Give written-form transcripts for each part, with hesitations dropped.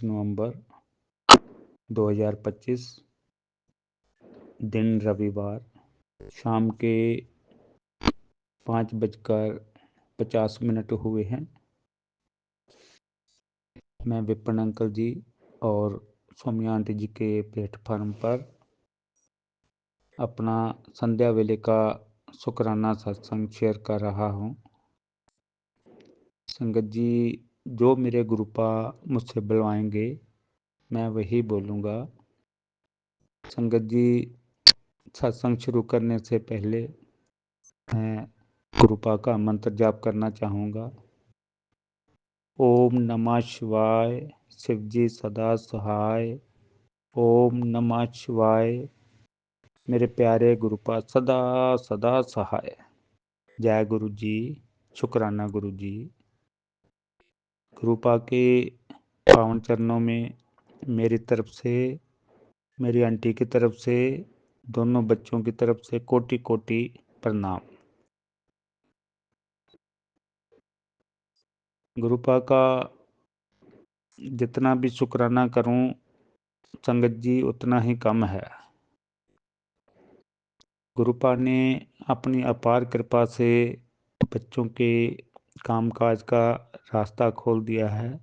नवंबर 2025, दिन रविवार, शाम के 5:50 हुए हैं। मैं विपिन अंकल जी और सौम्या आंटी जी के प्लेटफॉर्म पर अपना संध्या वेले का शुक्राना सत्संग शेयर कर रहा हूँ। संगत जी, जो मेरे गुरुपा मुझसे बुलवाएंगे मैं वही बोलूँगा। संगत जी, सत्संग शुरू करने से पहले मैं गुरुपा का मंत्र जाप करना चाहूँगा। ओम नमः शिवाय, शिवजी सदा सहाय। ओम नमः शिवाय, मेरे प्यारे गुरुपा सदा सदा सहाय। जय गुरु जी, शुक्राना गुरु जी। गुरुपा के पावन चरणों में मेरी तरफ से, मेरी आंटी की तरफ से, दोनों बच्चों की तरफ से कोटि कोटि प्रणाम। गुरुपा का जितना भी शुक्राना करूं संगत जी उतना ही कम है। गुरुपा ने अपनी अपार कृपा से बच्चों के कामकाज का रास्ता खोल दिया है,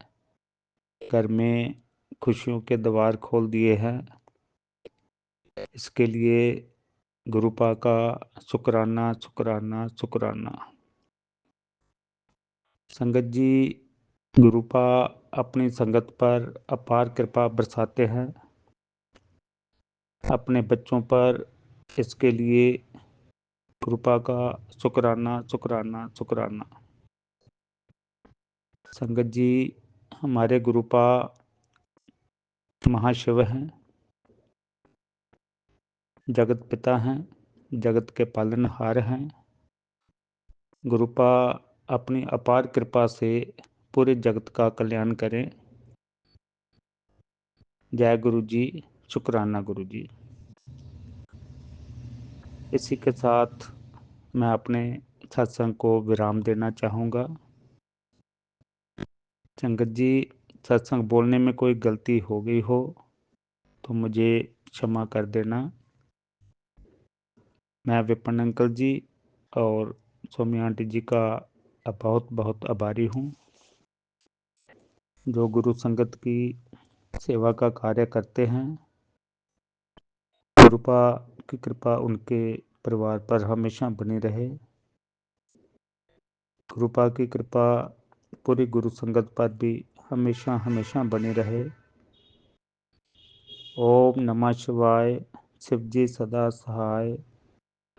घर में खुशियों के द्वार खोल दिए हैं। इसके लिए गुरुपा का शुक्राना शुक्राना शुक्राना। संगत जी, गुरुपा अपनी संगत पर अपार कृपा बरसाते हैं, अपने बच्चों पर। इसके लिए गुरुपा का शुक्राना शुक्राना शुक्राना। संगत जी, हमारे गुरुपा महाशिव हैं, जगत पिता हैं, जगत के पालनहार हैं। गुरुपा अपनी अपार कृपा से पूरे जगत का कल्याण करें। जय गुरु जी, शुक्राना गुरु जी। इसी के साथ मैं अपने सत्संग को विराम देना चाहूँगा। संगत जी, सत्संग बोलने में कोई गलती हो गई हो तो मुझे क्षमा कर देना। मैं विपिन अंकल जी और सौम्या आंटी जी का बहुत बहुत आभारी हूँ, जो गुरु संगत की सेवा का कार्य करते हैं। गुरुपा की कृपा उनके परिवार पर हमेशा बनी रहे। गुरुपा की कृपा पूरी गुरु संगत पर भी हमेशा हमेशा बनी रहे। ओम नमः शिवाय, शिवजी सदा सहाय।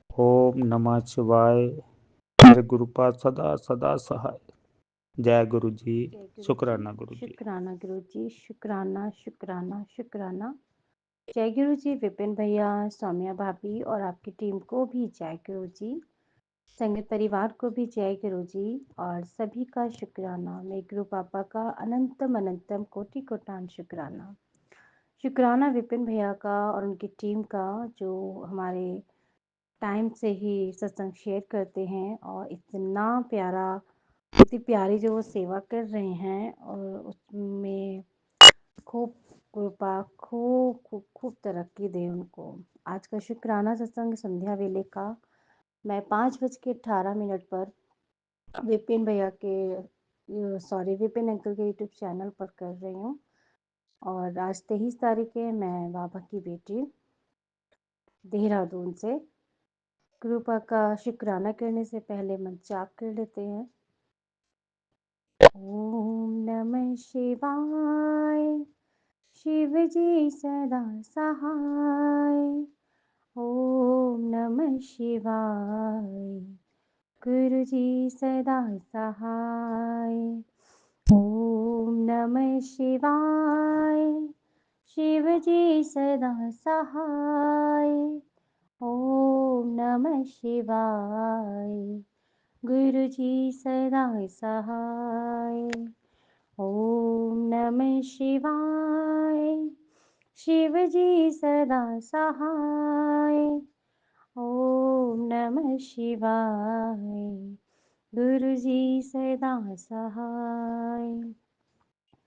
ओम नमः शिवाय, मेरे गुरुपा सदा सदा सहाय। जय गुरु जी, शुक्राना गुरु जी। शुक्राना गुरु जी, शुक्राना शुक्राना शुक्राना। जय गुरु जी। विपिन भैया, सौम्या भाभी और आपकी टीम को भी जय गुरु जी। संगत परिवार को भी जय गुरु जी और सभी का शुक्राना। मैं गुरु पापा का अनंतम अनंतम कोटि कोटान शुक्राना। शुक्राना विपिन भैया का और उनकी टीम का, जो हमारे टाइम से ही सत्संग शेयर करते हैं और इतना प्यारा, इतनी प्यारी जो वो सेवा कर रहे हैं, और उसमें खूब कृपा, खूब खूब खूब तरक्की दे उनको। आज का शुक्राना सत्संग संध्या वेले का मैं 5:18 पर विपिन भैया के विपिन अंकल के यूट्यूब चैनल पर कर रही हूँ। और आज 23 तारीख है। मैं बाबा की बेटी देहरादून से। कृपा का शुक्राना करने से पहले मंत्र जाप कर लेते हैं। ओम नमः शिवाय, शिव जी सदा सहाय। ओम नमः शिवाय, गुरु जी सदा सहाय। ओम नमः शिवाय, शिव जी सदा सहाय। ओम नमः शिवाय, गुरु जी सदा सहाय। ओम नमः शिवाय, शिव जी सदा सहाय। ओम नमः शिवाय, गुरु जी सदा सहाय।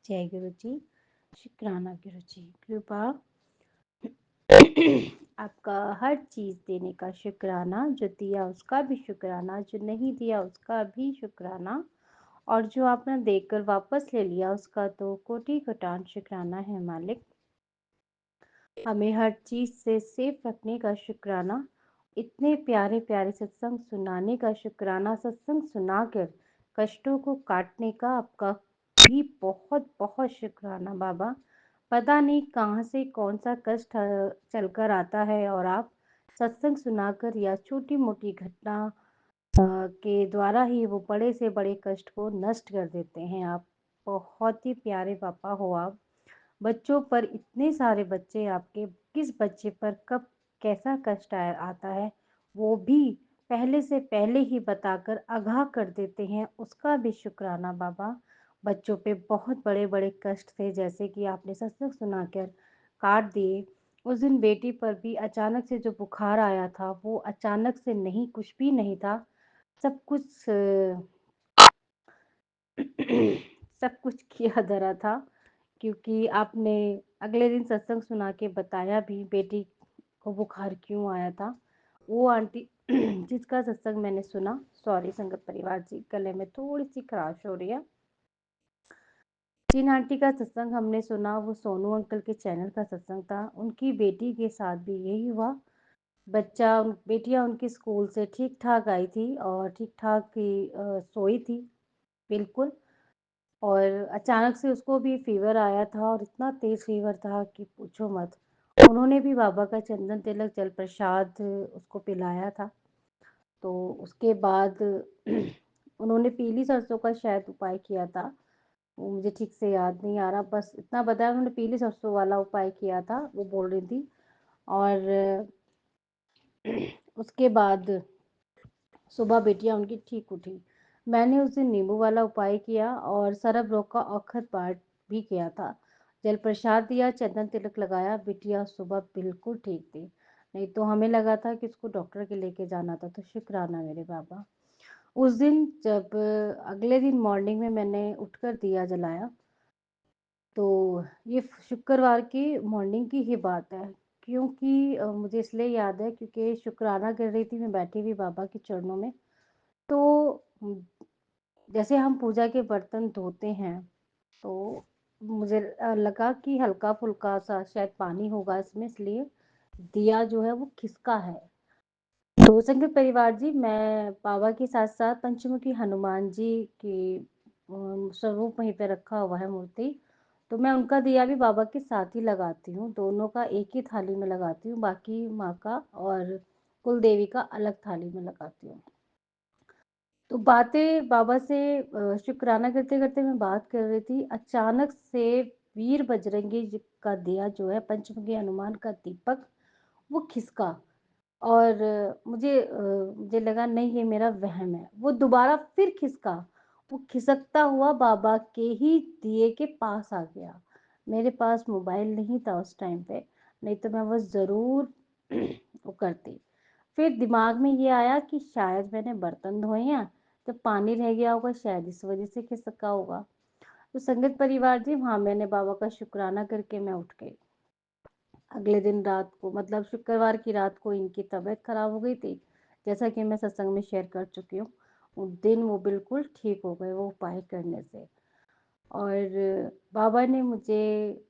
जय गुरु जी, शुक्राना गुरुजी, कृपा आपका हर चीज़ देने का शुक्राना, जो दिया उसका भी शुक्राना, जो नहीं दिया उसका भी शुक्राना, और जो आपने देकर वापस ले लिया उसका तो कोटि-कोटान शुक्राना है मालिक। हमें हर चीज़ से सेफ रखने का शुक्राना, इतने प्यारे-प्यारे सत्संग सुनाने का शुक्राना, सत्संग सुनाकर कष्टों को काटने का आपका भी बहुत-बहुत शुक्राना बाबा। पता नहीं कहाँ से कौन-सा कष्ट चलकर आता है और आप सत्संग सुनाकर या छोटी-मोटी घटना के द्वारा ही वो बड़े से बड़े कष्ट को नष्ट कर देते हैं आप। बहुत ही प्यारे पापा हो आप। बच्चों पर इतने सारे बच्चे आपके, किस बच्चे पर कब कैसा कष्ट आता है वो भी पहले से पहले ही बताकर आगाह कर देते हैं, उसका भी शुक्राना बाबा। बच्चों पे बहुत बड़े बड़े कष्ट थे, जैसे कि आपने सत्संग सुनाकर काट दिए। उस दिन बेटी पर भी अचानक से जो बुखार आया था वो अचानक से नहीं, कुछ भी नहीं था, सब कुछ सब कुछ किया धरा था, क्योंकि आपने अगले दिन सत्संग सुना के बताया भी बेटी को बुखार क्यों आया था। वो आंटी जिसका सत्संग मैंने सुना, सॉरी संगत परिवार जी, गले में थोड़ी सी खराश हो रही है, जिन आंटी का सत्संग हमने सुना वो सोनू अंकल के चैनल का सत्संग था। उनकी बेटी के साथ भी यही हुआ। बेटियां उनकी स्कूल से ठीक ठाक आई थी और ठीक ठाक ही सोई थी बिल्कुल, और अचानक से उसको भी फीवर आया था और इतना तेज फीवर था कि पूछो मत। उन्होंने भी बाबा का चंदन तिलक जल प्रसाद उसको पिलाया था। तो उसके बाद उन्होंने पीली सरसों का शायद उपाय किया था, वो मुझे ठीक से याद नहीं आ रहा, बस इतना बताया उन्होंने, पीली सरसों वाला उपाय किया था वो बोल रही थी। और उसके बाद सुबह बेटियां उनकी ठीक उठी। मैंने उस दिन नींबू वाला उपाय किया और सरब रोग का औखद पाठ भी किया था, जल प्रसाद दिया, चंदन तिलक लगाया, बिटिया सुबह बिल्कुल ठीक थी। नहीं तो हमें लगा था कि इसको डॉक्टर के लेके जाना था। तो शुक्राना मेरे बाबा। उस दिन जब अगले दिन मॉर्निंग में मैंने उठकर दिया जलाया, तो ये शुक्रवार की मॉर्निंग की ही बात है, क्योंकि मुझे इसलिए याद है क्योंकि शुक्राना कर रही थी मैं बैठी हुई बाबा के चरणों में। तो जैसे हम पूजा के बर्तन धोते हैं, तो मुझे लगा कि हल्का फुल्का सा शायद पानी होगा इसमें, इसलिए दिया जो है वो खिसका है। तो संगत परिवार जी, मैं बाबा के साथ साथ पंचमुखी हनुमान जी की स्वरूप वहीं पे रखा हुआ है मूर्ति, तो मैं उनका दिया भी बाबा के साथ ही लगाती हूँ, दोनों का एक ही थाली में लगाती हूँ, बाकी माँ का और कुल देवी का अलग थाली में लगाती हूँ। तो बातें बाबा से शुक्राना करते करते मैं बात कर रही थी, अचानक से वीर बजरंगी जी का दिया जो है, पंचमुखी हनुमान का दीपक, वो खिसका। और मुझे लगा नहीं ये मेरा वहम है, वो दोबारा फिर खिसका, वो खिसकता हुआ बाबा के ही दिए के पास आ गया। मेरे पास मोबाइल नहीं था उस टाइम पे, नहीं तो मैं वो ज़रूर वो करती। फिर दिमाग में ये आया कि शायद मैंने बर्तन धोए हैं, तो पानी रह गया होगा, शायद इस वजह से खिसका होगा। तो संगत परिवार जी, वहाँ मैंने बाबा का शुक्राना करके मैं उठ गई। अगले दिन रात को, मतलब शुक्रवार की रात को इनकी तबीयत खराब हो गई थी, जैसा कि मैं सत्संग में शेयर कर चुकी हूँ। उस दिन वो बिल्कुल ठीक हो गए वो उपाय करने से। और बाबा ने मुझे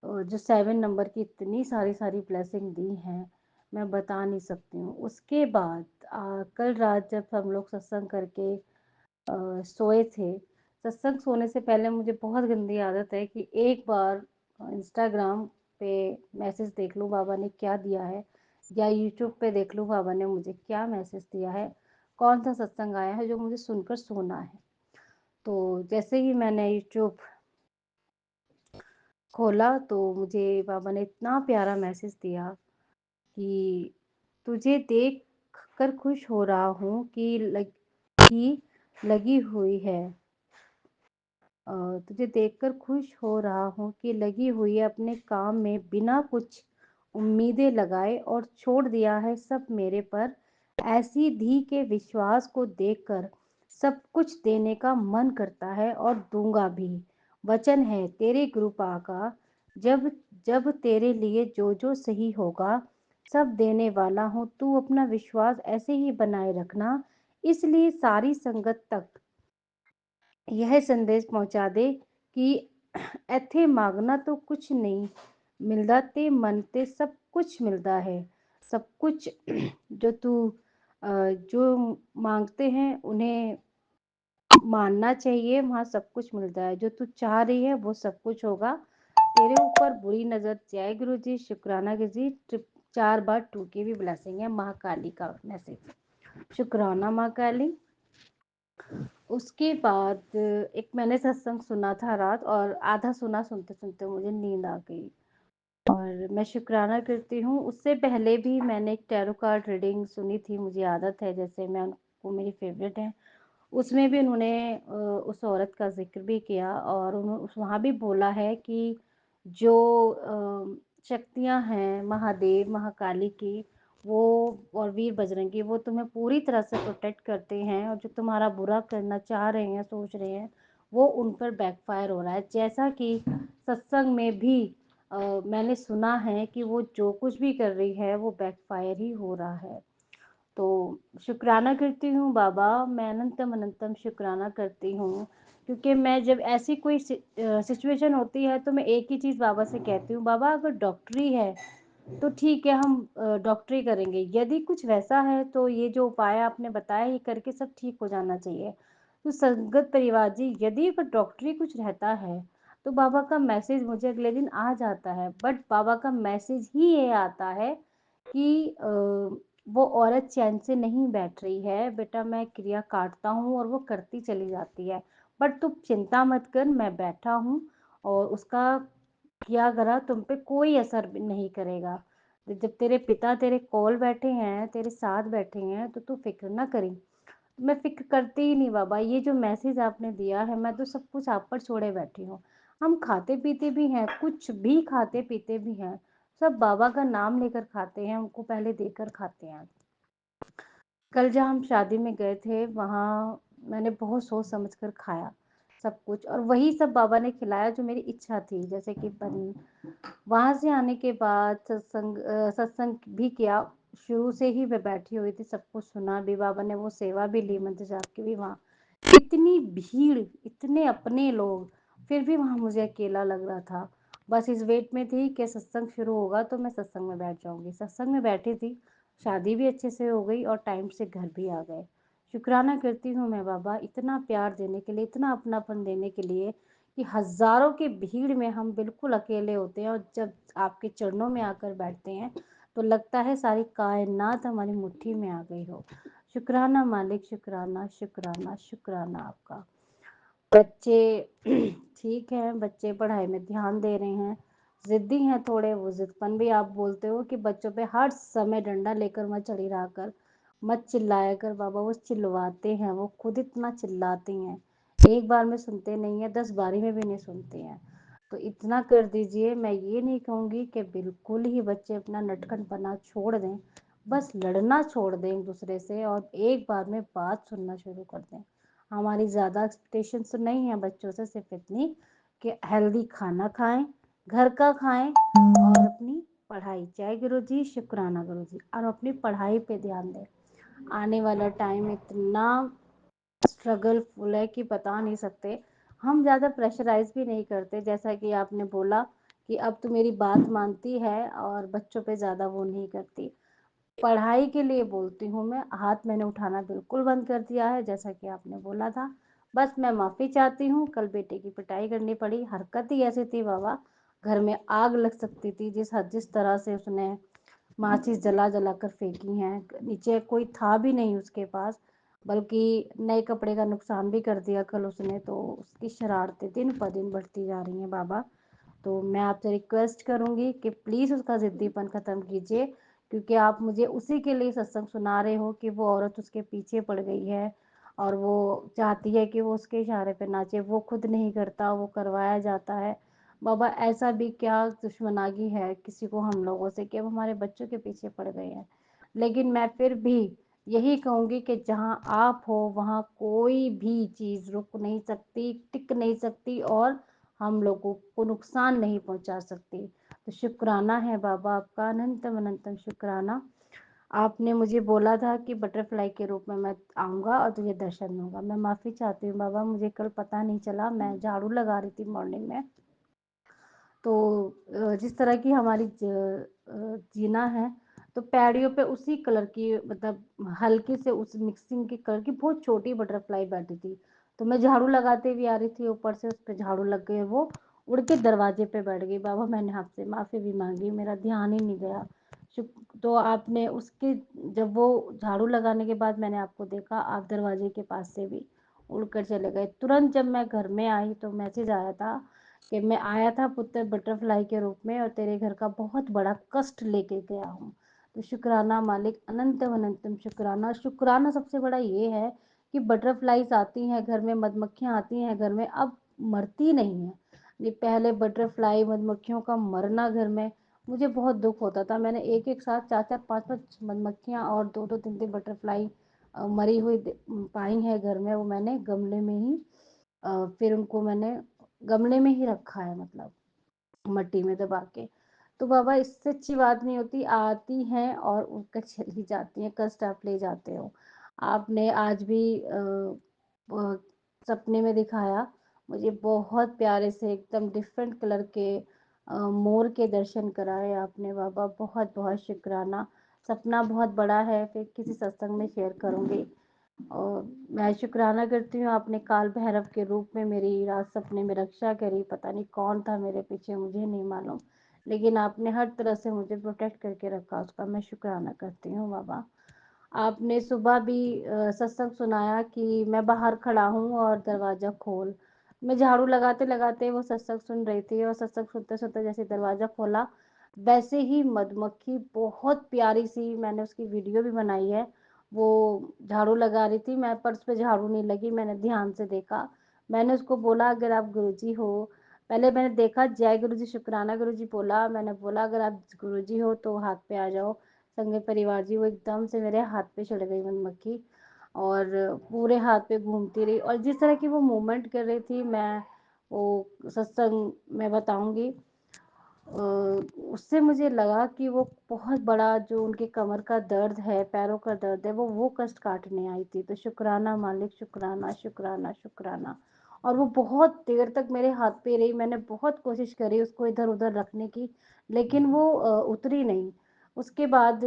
जो 7 नंबर की इतनी सारी सारी ब्लेसिंग दी हैं, मैं बता नहीं सकती हूँ। उसके बाद कल रात जब हम लोग सत्संग करके सोए थे, सत्संग सोने से पहले मुझे बहुत गंदी आदत है कि एक बार इंस्टाग्राम पे मैसेज देख लूँ बाबा ने क्या दिया है, या यूट्यूब पे देख लूँ बाबा ने मुझे क्या मैसेज दिया है, कौन सा सत्संग आया है जो मुझे सुनकर सोना है। तो जैसे ही मैंने यूट्यूब खोला तो मुझे बाबा ने इतना प्यारा मैसेज दिया कि तुझे देख कर खुश हो रहा हूँ कि लगी हुई है, तुझे देखकर खुश हो रहा हूँ कि लगी हुई है अपने काम में, बिना कुछ उम्मीदें लगाए और छोड़ दिया है सब मेरे पर। ऐसी धी के विश्वास को देखकर सब कुछ देने का मन करता है और दूंगा भी। वचन है तेरे गुरु का, जब जब तेरे लिए जो जो सही होगा सब देने वाला हूँ, तू अपना विश्वास ऐसे ही बनाए रखना। इसलिए सारी संगत तक यह संदेश पहुंचा दे कि ਇੱਥੇ मांगना तो कुछ नहीं मिलता, ते मन ते सब कुछ मिलता है। सब कुछ जो तू जो मांगते हैं उन्हें मानना चाहिए, वहाँ सब कुछ मिलता है। जो तू चाह रही है वो सब कुछ होगा। तेरे ऊपर बुरी नजर, जय गुरु जी, शुक्राना गुरु जी। 4 बार 2 की भी ब्लेसिंग है, महाकाली का मैसेज। शुक्राना महाकाली। उसके बाद एक मैंने सत्संग सुना था रात, और आधा सुना, सुनते सुनते मुझे नींद आ गई और मैं शुक्राना करती हूँ। उससे पहले भी मैंने एक टैरो कार्ड रीडिंग सुनी थी, मुझे आदत है, जैसे मैं उनको, मेरी फेवरेट है, उसमें भी उन्होंने उस औरत का जिक्र भी किया और उन्होंने वहाँ भी बोला है कि जो शक्तियाँ हैं महादेव महाकाली की, वो और वीर बजरंगी, वो तुम्हें पूरी तरह से प्रोटेक्ट करते हैं, और जो तुम्हारा बुरा करना चाह रहे हैं, सोच रहे हैं, वो उन पर बैकफायर हो रहा है। जैसा कि सत्संग में भी मैंने सुना है कि वो जो कुछ भी कर रही है वो बैकफायर ही हो रहा है। तो शुक्राना करती हूँ बाबा, मैं अनंतम अनंतम शुक्राना करती हूँ, क्योंकि मैं जब ऐसी कोई सिचुएशन होती है तो मैं एक ही चीज़ बाबा से कहती हूँ, बाबा अगर डॉक्टरी है तो ठीक है, हम डॉक्टरी करेंगे, यदि कुछ वैसा है तो ये जो उपाय आपने बताया ये करके सब ठीक हो जाना चाहिए। तो संगत परिवार जी, यदि अगर डॉक्टरी कुछ रहता है तो बाबा का मैसेज मुझे अगले दिन आ जाता है, बट बाबा का मैसेज ही ये आता है कि वो औरत चैन से नहीं बैठ रही है, बेटा मैं क्रिया काटता हूँ और वो करती चली जाती है, बट तू चिंता मत कर, मैं बैठा हूँ और उसका किया करा तुम पे कोई असर भी नहीं करेगा। जब तेरे पिता तेरे कोल बैठे हैं, तेरे साथ बैठे हैं, तो तू फिक्र ना करी। मैं फिक्र करती ही नहीं बाबा, ये जो मैसेज आपने दिया है, मैं तो सब कुछ आप पर छोड़े बैठी हूँ। हम खाते पीते भी हैं, कुछ भी खाते पीते भी हैं, सब बाबा का नाम लेकर खाते हैं, उनको पहले देकर खाते हैं। कल जब हम शादी में गए थे, वहाँ मैंने बहुत सोच समझ कर खाया सब कुछ, और वही सब बाबा ने खिलाया जो मेरी इच्छा थी, जैसे कि पनीर। वहाँ से आने के बाद सत्संग भी किया, शुरू से ही मैं बैठी हुई थी, सब कुछ सुना भी, बाबा ने वो सेवा भी ली, मंत्र जाप की भी। वहाँ इतनी भीड़, इतने अपने लोग, फिर भी वहाँ मुझे अकेला लग रहा था। बस इस वेट में थी कि सत्संग शुरू होगा तो मैं सत्संग में बैठ जाऊंगी। सत्संग में बैठी थी, शादी भी अच्छे से हो गई और टाइम से घर भी आ गए। शुक्राना करती हूँ मैं बाबा, इतना प्यार देने के लिए, इतना अपनापन देने के लिए, कि हजारों की भीड़ में हम बिल्कुल अकेले होते हैं, और जब आपके चरणों में आकर बैठते हैं तो लगता है सारी कायनात हमारी मुट्ठी में आ गई हो। शुक्राना मालिक, शुक्राना शुक्राना शुक्राना आपका। बच्चे ठीक हैं, बच्चे पढ़ाई में ध्यान दे रहे हैं, जिद्दी हैं थोड़े, वो जिदपन भी आप बोलते हो कि बच्चों पे हर समय डंडा लेकर मत चढ़ी रहा कर, मत चिल्लाया कर बाबा, वो चिल्लाते हैं, वो खुद इतना चिल्लाती हैं, एक बार में सुनते नहीं है, 10 बारी में भी नहीं सुनते हैं। तो इतना कर दीजिए। मैं ये नहीं कहूँगी कि बिल्कुल ही बच्चे अपना नटखटपना छोड़ दें, बस लड़ना छोड़ दें एक दूसरे से और एक बार में बात सुनना शुरू कर दें। हमारी ज़्यादा एक्सपेक्टेशन तो नहीं है बच्चों से, सिर्फ इतनी कि हेल्दी खाना खाएं, घर का खाएं, और अपनी पढ़ाई, जय गुरु जी, शुक्राना गुरु जी, और अपनी पढ़ाई पे ध्यान दें। आने वाला टाइम इतना स्ट्रगलफुल है कि बता नहीं सकते। हम ज़्यादा प्रेशराइज भी नहीं करते, जैसा कि आपने बोला कि अब तो मेरी बात मानती है और बच्चों पे ज़्यादा वो नहीं करती। पढ़ाई के लिए बोलती हूँ मैं, हाथ मैंने उठाना बिल्कुल बंद कर दिया है, जैसा कि आपने बोला था। बस मैं माफ़ी चाहती हूँ, कल बेटे की पिटाई करनी पड़ी, हरकत ही ऐसी थी बाबा, घर में आग लग सकती थी, जिस तरह से उसने माचिस जला जला कर फेंकी हैं। नीचे कोई था भी नहीं उसके पास, बल्कि नए कपड़े का नुकसान भी कर दिया कल उसने। तो उसकी शरारतें दिन ब दिन बढ़ती जा रही हैं बाबा। तो मैं आपसे रिक्वेस्ट करूँगी कि प्लीज़ उसका ज़िद्दीपन ख़त्म कीजिए, क्योंकि आप मुझे उसी के लिए सत्संग सुना रहे हो कि वो औरत उसके पीछे पड़ गई है और वो चाहती है कि वो उसके इशारे पे नाचे, वो खुद नहीं करता, वो करवाया जाता है। बाबा ऐसा भी क्या दुश्मनागी है किसी को हम लोगों से कि वो हमारे बच्चों के पीछे पड़ गए हैं। लेकिन मैं फिर भी यही कहूँगी कि जहाँ आप हो वहाँ कोई भी चीज़ रुक नहीं सकती, टिक नहीं सकती, और हम लोगों को नुकसान नहीं पहुंचा सकती। तो शुक्राना है बाबा आपका, अनंतम अनंतम शुक्राना। आपने मुझे बोला था कि बटरफ्लाई के रूप में मैं आऊँगा और तुझे दर्शन दूँगा। मैं माफ़ी चाहती हूँ बाबा, मुझे कल पता नहीं चला, मैं झाड़ू लगा रही थी मॉर्निंग में। तो जिस तरह की हमारी जीना है, तो पैड़ियों पे उसी कलर की, मतलब हल्के से उस मिक्सिंग के कलर की बहुत छोटी बटरफ्लाई बैठी थी। तो मैं झाड़ू लगाते हुए आ रही थी, ऊपर से उस पे झाड़ू लग गए, वो उड़ के दरवाजे पे बैठ गई। बाबा मैंने आपसे माफ़ी भी मांगी, मेरा ध्यान ही नहीं गया। तो आपने उसके, जब वो झाड़ू लगाने के बाद मैंने आपको देखा, आप दरवाजे के पास से भी उड़कर चले गए। तुरंत जब मैं घर में आई तो मैसेज आया था कि मैं आया था पुत्र बटरफ्लाई के रूप में और तेरे घर का बहुत बड़ा कष्ट लेके गया हूँ। तो शुक्राना मालिक, अनंतम अनंतम शुक्राना। शुक्राना सबसे बड़ा ये है कि बटरफ्लाईज आती हैं घर में, मधुमक्खियाँ आती हैं घर में, अब मरती नहीं हैं। ये पहले बटरफ्लाई मधुमक्खियों का मरना घर में, मुझे बहुत दुख होता था। मैंने एक एक साथ चार चार पांच पांच मधुमक्खियाँ और दो दो तीन तीन बटरफ्लाई मरी हुई पाई है घर में। वो मैंने गमले में ही फिर उनको मैंने गमले में ही रखा है, मतलब मट्टी में दबा के। तो बाबा इससे अच्छी बात नहीं होती, आती हैं और उड़कर चली जाती हैं, कष्ट आप ले जाते हो। आपने आज भी सपने में दिखाया मुझे, बहुत प्यारे से एकदम डिफरेंट कलर के मोर के दर्शन कराए आपने बाबा, बहुत बहुत शुक्राना। सपना बहुत बड़ा है, फिर किसी सत्संग में शेयर करूँगी। और मैं शुक्राना करती हूँ, आपने काल भैरव के रूप में मेरी रात सपने में रक्षा करी। पता नहीं कौन था मेरे पीछे, मुझे नहीं मालूम, लेकिन आपने हर तरह से मुझे प्रोटेक्ट करके रखा, उसका मैं शुक्राना करती हूँ बाबा। आपने सुबह भी सत्संग सुनाया कि मैं बाहर खड़ा हूँ और दरवाज़ा खोल। मैं झाड़ू लगाते लगाते वो सत्संग सुन रही थी, और सत्संग सुनते सुनते जैसे दरवाज़ा खोला, वैसे ही मधुमक्खी बहुत प्यारी सी, मैंने उसकी वीडियो भी बनाई है, वो झाड़ू लगा रही थी, मैं पर उस पर झाड़ू नहीं लगी, मैंने ध्यान से देखा। मैंने उसको बोला अगर आप गुरुजी हो, पहले मैंने देखा जय गुरुजी शुक्राना गुरुजी बोला, मैंने बोला अगर आप गुरुजी हो तो हाथ पे आ जाओ संगे परिवार जी। वो एकदम से मेरे हाथ पे चढ़ गई मधुमक्खी और पूरे हाथ पे घूमती रही, और जिस तरह की वो मूवमेंट कर रही थी, मैं वो सत्संग में बताऊंगी, उससे मुझे लगा कि वो बहुत बड़ा जो उनके कमर का दर्द है, पैरों का दर्द है, वो कष्ट काटने आई थी। तो शुक्राना मालिक, शुक्राना शुक्राना शुक्राना। और वो बहुत देर तक मेरे हाथ पे रही, मैंने बहुत कोशिश करी उसको इधर उधर रखने की, लेकिन वो उतरी नहीं। उसके बाद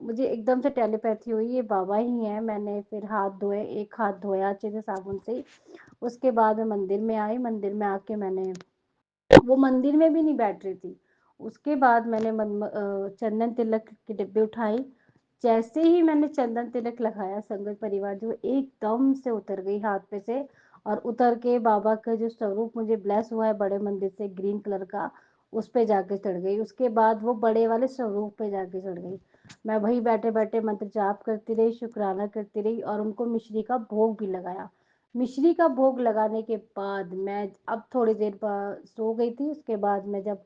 मुझे एकदम से टेलीपैथी हुई, ये बाबा ही हैं। मैंने फिर हाथ धोए, एक हाथ धोया अच्छे से साबुन से। उसके बाद मैं मंदिर में आई, मंदिर में आके मैंने, वो मंदिर में भी नहीं बैठ रही थी। उसके बाद मैंने चंदन तिलक के डिब्बे उठाए, जैसे ही मैंने चंदन तिलक लगाया, संगत परिवार जो एकदम से उतर गई हाथ पे से, और उतर के बाबा का जो स्वरूप मुझे ब्लेस हुआ है बड़े मंदिर से ग्रीन कलर का, उस पे जाके चढ़ गई। उसके बाद वो बड़े वाले स्वरूप पे जाके चढ़ गई। मैं वही बैठे बैठे मंत्र जाप करती रही, शुक्राना करती रही, और उनको मिश्री का भोग भी लगाया। मिश्री का भोग लगाने के बाद मैं अब थोड़ी देर बाद सो गई थी। उसके बाद मैं जब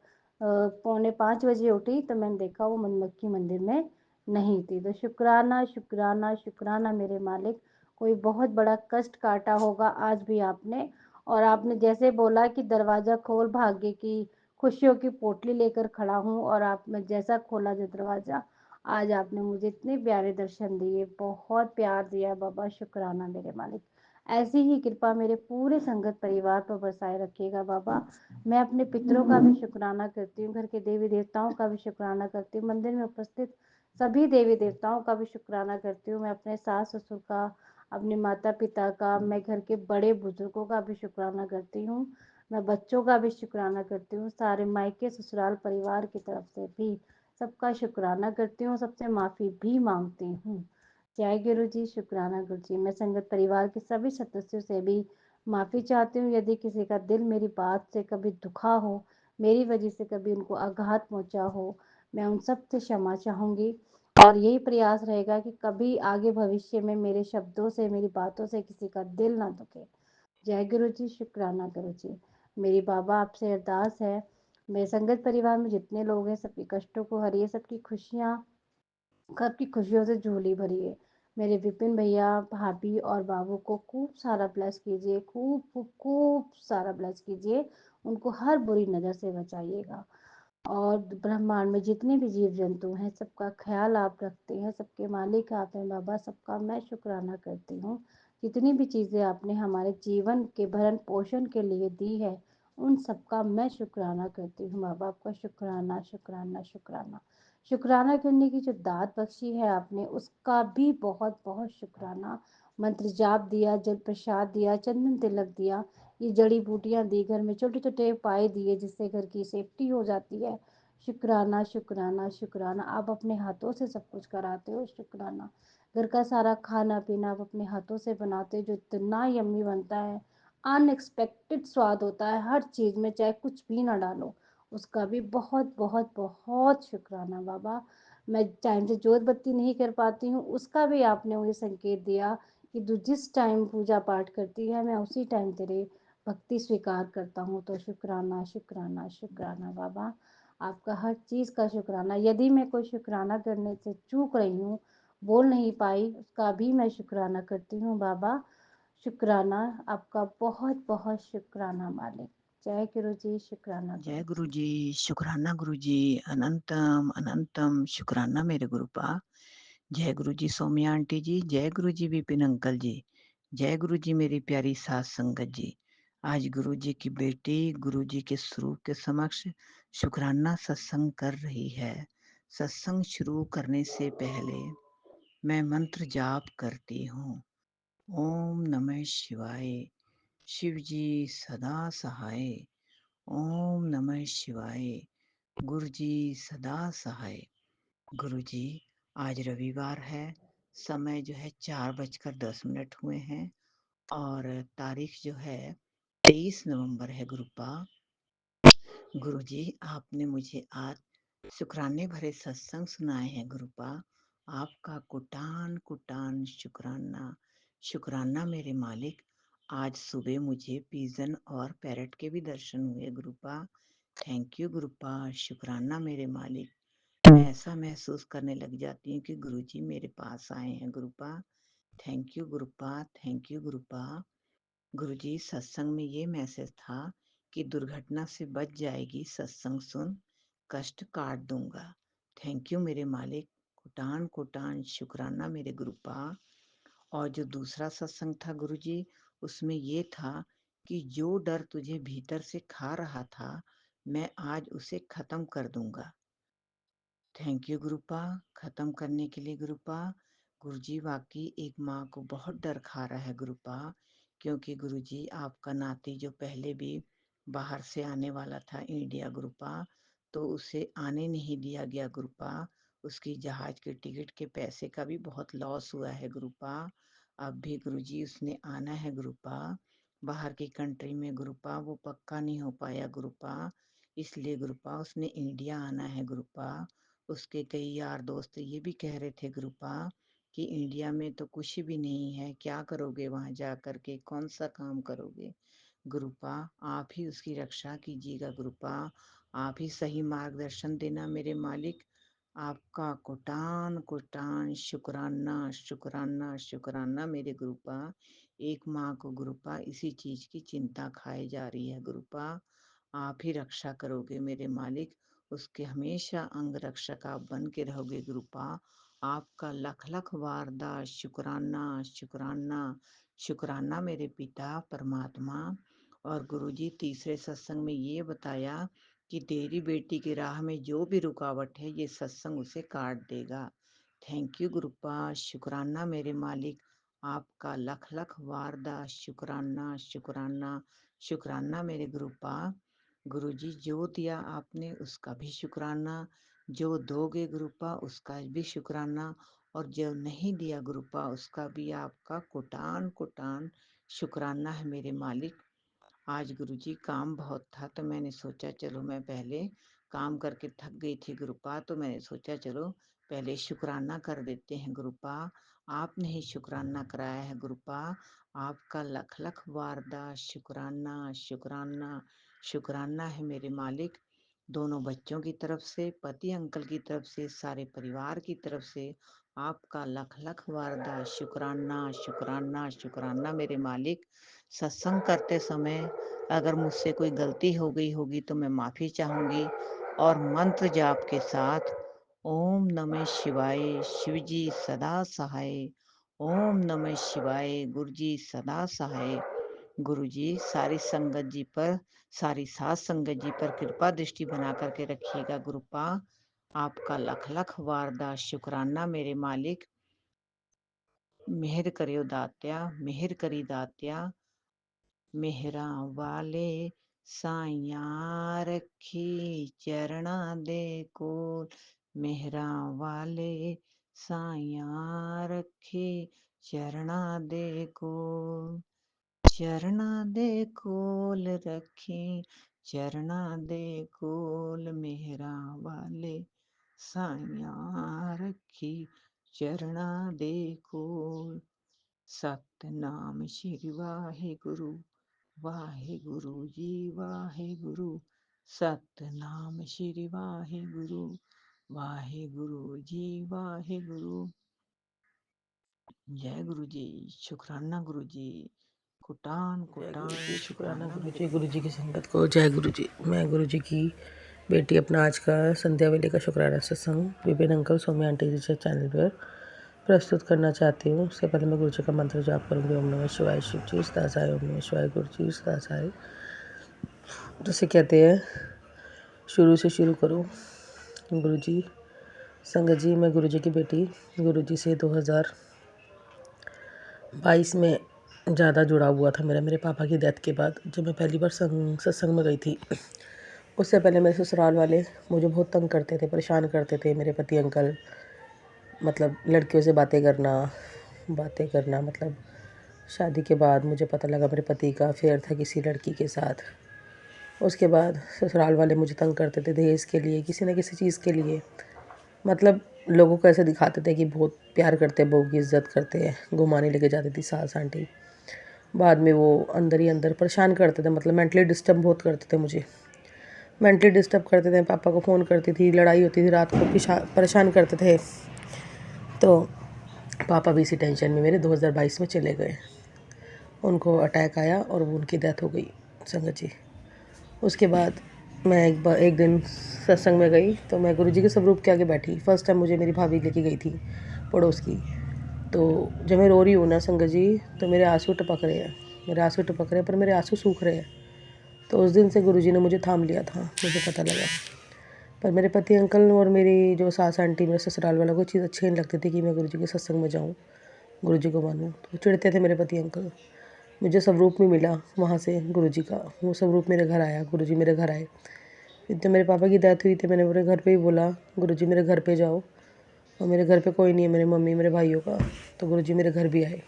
4:45 बजे उठी तो मैंने देखा वो मधुमक्खी मंदिर में नहीं थी। तो शुक्राना शुक्राना शुक्राना मेरे मालिक, कोई बहुत बड़ा कष्ट काटा होगा आज भी आपने। और आपने जैसे बोला कि दरवाजा खोल, भाग्य की खुशियों की पोटली लेकर खड़ा हूँ, और आपने जैसा खोला जो दरवाजा, आज आपने मुझे इतने प्यारे दर्शन दिए, बहुत प्यार दिया बाबा। शुक्राना मेरे मालिक, ऐसी ही कृपा मेरे पूरे संगत परिवार पर बरसाए रखिएगा बाबा। मैं अपने पितरों का भी शुक्राना करती हूँ, घर के देवी देवताओं का भी शुक्राना करती हूँ, मंदिर में उपस्थित सभी देवी देवताओं का भी शुक्राना करती हूँ। मैं अपने सास ससुर का, अपने माता पिता का, मैं घर के बड़े बुजुर्गों का भी शुक्राना करती हूँ। मैं बच्चों का भी शुक्राना करती हूँ, सारे मायके ससुराल परिवार की तरफ से भी सबका शुक्राना करती हूँ, सबसे माफ़ी भी मांगती हूँ। जय गुरु जी, शुक्राना गुरु जी। मैं संगत परिवार के सभी सदस्यों से भी माफ़ी चाहती हूँ, यदि किसी का दिल मेरी बात से कभी दुखा हो, मेरी वजह से कभी उनको आघात पहुँचा हो, मैं उन सब से क्षमा चाहूँगी। और यही प्रयास रहेगा कि कभी आगे भविष्य में मेरे शब्दों से, मेरी बातों से किसी का दिल ना दुखे। जय गुरु जी, शुक्राना गुरु जी। मेरी बाबा आपसे अरदास है, मेरे संगत परिवार में जितने लोग हैं सबके कष्टों को हरिए, सबकी खुशियाँ, सबकी खुशियों से झोली भरी है। मेरे विपिन भैया, भाभी और बाबू को खूब सारा ब्लेस कीजिए, खूब खूब खूब सारा ब्लेस कीजिए, उनको हर बुरी नज़र से बचाइएगा। और ब्रह्मांड में जितने भी जीव जंतु हैं, सबका ख्याल आप रखते हैं, सबके मालिक आप हैं बाबा, सबका मैं शुक्राना करती हूँ। जितनी भी चीज़ें आपने हमारे जीवन के भरण पोषण के लिए दी है, उन सबका मैं शुक्राना करती हूँ बाबा। आपका शुक्राना शुक्राना शुक्राना। शुक्राना करने की जो दात बख्शी है आपने, उसका भी बहुत बहुत शुक्राना। मंत्र जाप दिया, जल प्रसाद दिया, चंदन तिलक दिया, ये जड़ी बूटियां दी, घर में छोटे छोटे उपाय दिए जिससे घर की सेफ्टी हो जाती है। शुक्राना शुक्राना शुक्राना। आप अपने हाथों से सब कुछ कराते हो, शुक्राना। घर का सारा खाना पीना आप अपने हाथों से बनाते हो, जो इतना यम्मी बनता है, अनएक्सपेक्टेड स्वाद होता है हर चीज़ में, चाहे कुछ भी ना डालो, उसका भी बहुत बहुत बहुत शुक्राना बाबा। मैं टाइम से जोत बत्ती नहीं कर पाती हूँ, उसका भी आपने मुझे संकेत दिया कि तू जिस टाइम पूजा पाठ करती है, मैं उसी टाइम तेरे भक्ति स्वीकार करता हूँ। तो शुक्राना शुक्राना शुक्राना बाबा, आपका हर चीज़ का शुक्राना। यदि मैं कोई शुक्राना करने से चूक रही हूँ, बोल नहीं पाई, उसका भी मैं शुक्राना करती हूँ बाबा। शुक्राना, आपका बहुत बहुत शुक्राना मालिक। जय गुरु जी, शुक्राना जय गुरु गुरु जी। जी, शुक्राना गुरु जी, अनंतम अनंतम शुक्राना मेरे गुरुपा। जय गुरु जी सौम्या आंटी जी, जय गुरु जी विपिन अंकल जी, जय गुरु जी मेरी प्यारी सास संगत जी। आज गुरु जी की बेटी गुरु जी के स्वरूप के समक्ष शुक्राना सत्संग कर रही है। सत्संग शुरू करने से पहले मैं मंत्र जाप करती हूँ। ओम नमः शिवाय। शिव जी सदा सहाय। ओम नमः शिवाय। गुरु जी सदा सहाय। गुरु जी, आज रविवार है, समय जो है 4:10 हुए हैं और तारीख जो है 23 नवंबर है गुरुपा। गुरु जी, आपने मुझे आज शुक्राने भरे सत्संग सुनाए हैं गुरुपा। आपका कुटान कुटान शुक्राना। शुक्राना मेरे मालिक। आज सुबह मुझे पिजन और पैरट के भी दर्शन हुए गुरुपा। Thank you गुरुपा। शुक्राना मेरे मालिक। मैं ऐसा महसूस करने लग जाती हूँ कि गुरुजी मेरे पास आए हैं Gurupa. Thank you Gurupa. Thank you Gurupa. Guruji, सत्संग में ये मैसेज था कि दुर्घटना से बच जाएगी, सत्संग सुन, कष्ट काट दूंगा। थैंक यू मेरे मालिक। कुटान कुटान शुक्राना मेरे गुरुपा। और जो दूसरा सत्संग था गुरुजी, उसमें ये था कि जो डर तुझे भीतर से खा रहा था, मैं आज उसे खत्म कर दूंगा। Thank you गुरुपा। खत्म करने के लिए गुरुपा। गुरुजी, वाकई एक माँ को बहुत डर खा रहा है गुरुपा, क्योंकि गुरुजी आपका नाती जो पहले भी बाहर से आने वाला था इंडिया गुरुपा, तो उसे आने नहीं दिया गया गुरुपा। उसकी जहाज के टिकट के पैसे का भी बहुत लॉस हुआ है गुरुपा। अब भी गुरुजी उसने आना है गुरुपा, बाहर की कंट्री में गुरुपा, वो पक्का नहीं हो पाया गुरुपा, इसलिए गुरुपा उसने इंडिया आना है गुरुपा। उसके कई यार दोस्त ये भी कह रहे थे गुरुपा कि इंडिया में तो कुछ भी नहीं है, क्या करोगे वहां जा करके, कौन सा काम करोगे। गुरुपा, आप ही उसकी रक्षा कीजिएगा गुरुपा। आप ही सही मार्गदर्शन देना मेरे मालिक। आपका कुटान कुटान शुक्राना शुक्राना शुक्राना मेरे गुरुपा। एक माँ को गुरुपा इसी चीज की चिंता खाई जा रही है गुरुपा। आप ही रक्षा करोगे मेरे मालिक। उसके हमेशा अंग रक्षक आप बन के रहोगे गुरुपा। आपका लख लख वारदा शुक्राना शुक्राना शुक्राना मेरे पिता परमात्मा। और गुरुजी, तीसरे सत्संग में ये बताया कि तेरी बेटी की राह में जो भी रुकावट है, ये सत्संग उसे काट देगा। Thank you गुरुपा। शुक्राना मेरे मालिक। आपका लख लख वारदा शुक्राना शुक्राना शुक्राना मेरे गुरुपा। गुरुजी, जो दिया आपने उसका भी शुक्राना, जो दोगे गुरुपा उसका भी शुक्राना, और जो नहीं दिया गुरुपा उसका भी आपका कुटान कुटान शुक्राना है मेरे मालिक। आज गुरुजी काम बहुत था, तो मैंने सोचा चलो मैं पहले काम करके थक गई थी गुरुपा, तो मैंने सोचा चलो पहले शुक्राना कर देते हैं गुरुपा। आपने ही शुक्राना कराया है गुरुपा। आपका लख लख वारदा शुक्राना शुक्राना शुक्राना है मेरे मालिक। दोनों बच्चों की तरफ से, पति अंकल की तरफ से, सारे परिवार की तरफ से आपका लख लख वारदा शुक्राना शुक्राना शुक्राना मेरे मालिक। सत्संग करते समय अगर मुझसे कोई गलती हो गई होगी तो मैं माफ़ी चाहूँगी और मंत्र जाप के साथ ओम नमः शिवाय शिव जी सदा सहाय, ओम नमः शिवाय गुरु जी सदा सहाय। गुरु जी सारी संगत जी पर, सारी साध संगत जी पर कृपा दृष्टि बना करके रखिएगा गुरुपा। आपका लख लख वारदा शुक्राना मेरे मालिक। मेहर करियो दात्या, मेहर करी दात्या, मेहरा वाले साइया रखी चरणा दे कोल, मेहरा वाले साइया रखी चरणा दे कोल, चरणा दे कोल रखी चरणा दे कोल, मेहरा वाले साइया रखी चरणा दे कोल। सतनाम श्री वाहेगुरु, वाहेगुरु जी वाहेगुरु, सतनाम श्री वाहेगुरु, वाहेगुरु जी वाहेगुरु। जय गुरु जी, शुक्राना गुरु जी, कुटान कुटान शुक्राना शुक्राना गुरु मेरे जी। गुरु जी गुरुपा। की संगत को जय गुरु जी। मैं गुरु जी की बेटी अपना आज का संध्या वेले का शुक्राना सत्संग विपिन अंकल सौम्या आंटी जी के चैनल पर प्रस्तुत करना चाहती हूँ। उससे पहले मैं गुरु जी का मंत्र जाप करूँगी। ओम नमः शिवाय शिव जी सदा सहाय, ओम नमः शिवाय गुरु जी सदा सहाय। जैसे कहते हैं शुरू से शुरू करो। गुरु जी संगत जी, मैं गुरु जी की बेटी गुरु जी से 2022 में ज़्यादा जुड़ा हुआ था मेरे पापा की डेथ के बाद। जब मैं पहली बार सत्संग में गई थी, उससे पहले मेरे ससुराल वाले मुझे बहुत तंग करते थे, परेशान करते थे। मेरे पति अंकल मतलब लड़कियों से बातें करना मतलब शादी के बाद मुझे पता लगा मेरे पति का अफेयर था किसी लड़की के साथ। उसके बाद ससुराल वाले मुझे तंग करते थे दहेज के लिए, किसी न किसी चीज़ के लिए। मतलब लोगों को ऐसे दिखाते थे कि बहुत प्यार करते, बहू की इज्जत करते हैं। घुमाने लेके जाती थी सास आंटी। बाद में वो अंदर ही अंदर परेशान करते थे, मतलब मेंटली डिस्टर्ब बहुत करते थे मुझे। मेंटली डिस्टर्ब करते थे, पापा को फ़ोन करती थी, लड़ाई होती थी, रात को परेशान करते थे। तो पापा भी इसी टेंशन में मेरे 2022 में चले गए। उनको अटैक आया और वो उनकी डेथ हो गई संगत जी। उसके बाद मैं एक दिन सत्संग में गई तो मैं गुरुजी के स्वरूप के आगे बैठी। फर्स्ट टाइम मुझे मेरी भाभी लेके गई थी पड़ोस की। तो जब मैं रो रही हूँ ना संगत जी, तो मेरे आंसू टपक रहे हैं, पर मेरे आंसू सूख रहे हैं। तो उस दिन से गुरुजी ने मुझे थाम लिया था, मुझे पता लगा। पर मेरे पति अंकल और मेरी जो सास आंटी, मेरे ससुराल वालों को चीज़ अच्छी नहीं लगती थी कि मैं गुरुजी के सत्संग में जाऊँ, गुरुजी को मानूँ। तो चिढ़ते थे मेरे पति अंकल। मुझे स्वरूप में मिला वहाँ से गुरुजी का, वो स्वरूप मेरे घर आया, गुरुजी मेरे घर आए। जब मेरे पापा की डेथ हुई थी, मैंने मेरे घर पे ही बोला गुरुजी मेरे घर पे जाओ, और मेरे घर पे कोई नहीं है, मेरे मम्मी मेरे भाइयों का। तो गुरुजी मेरे घर भी आए।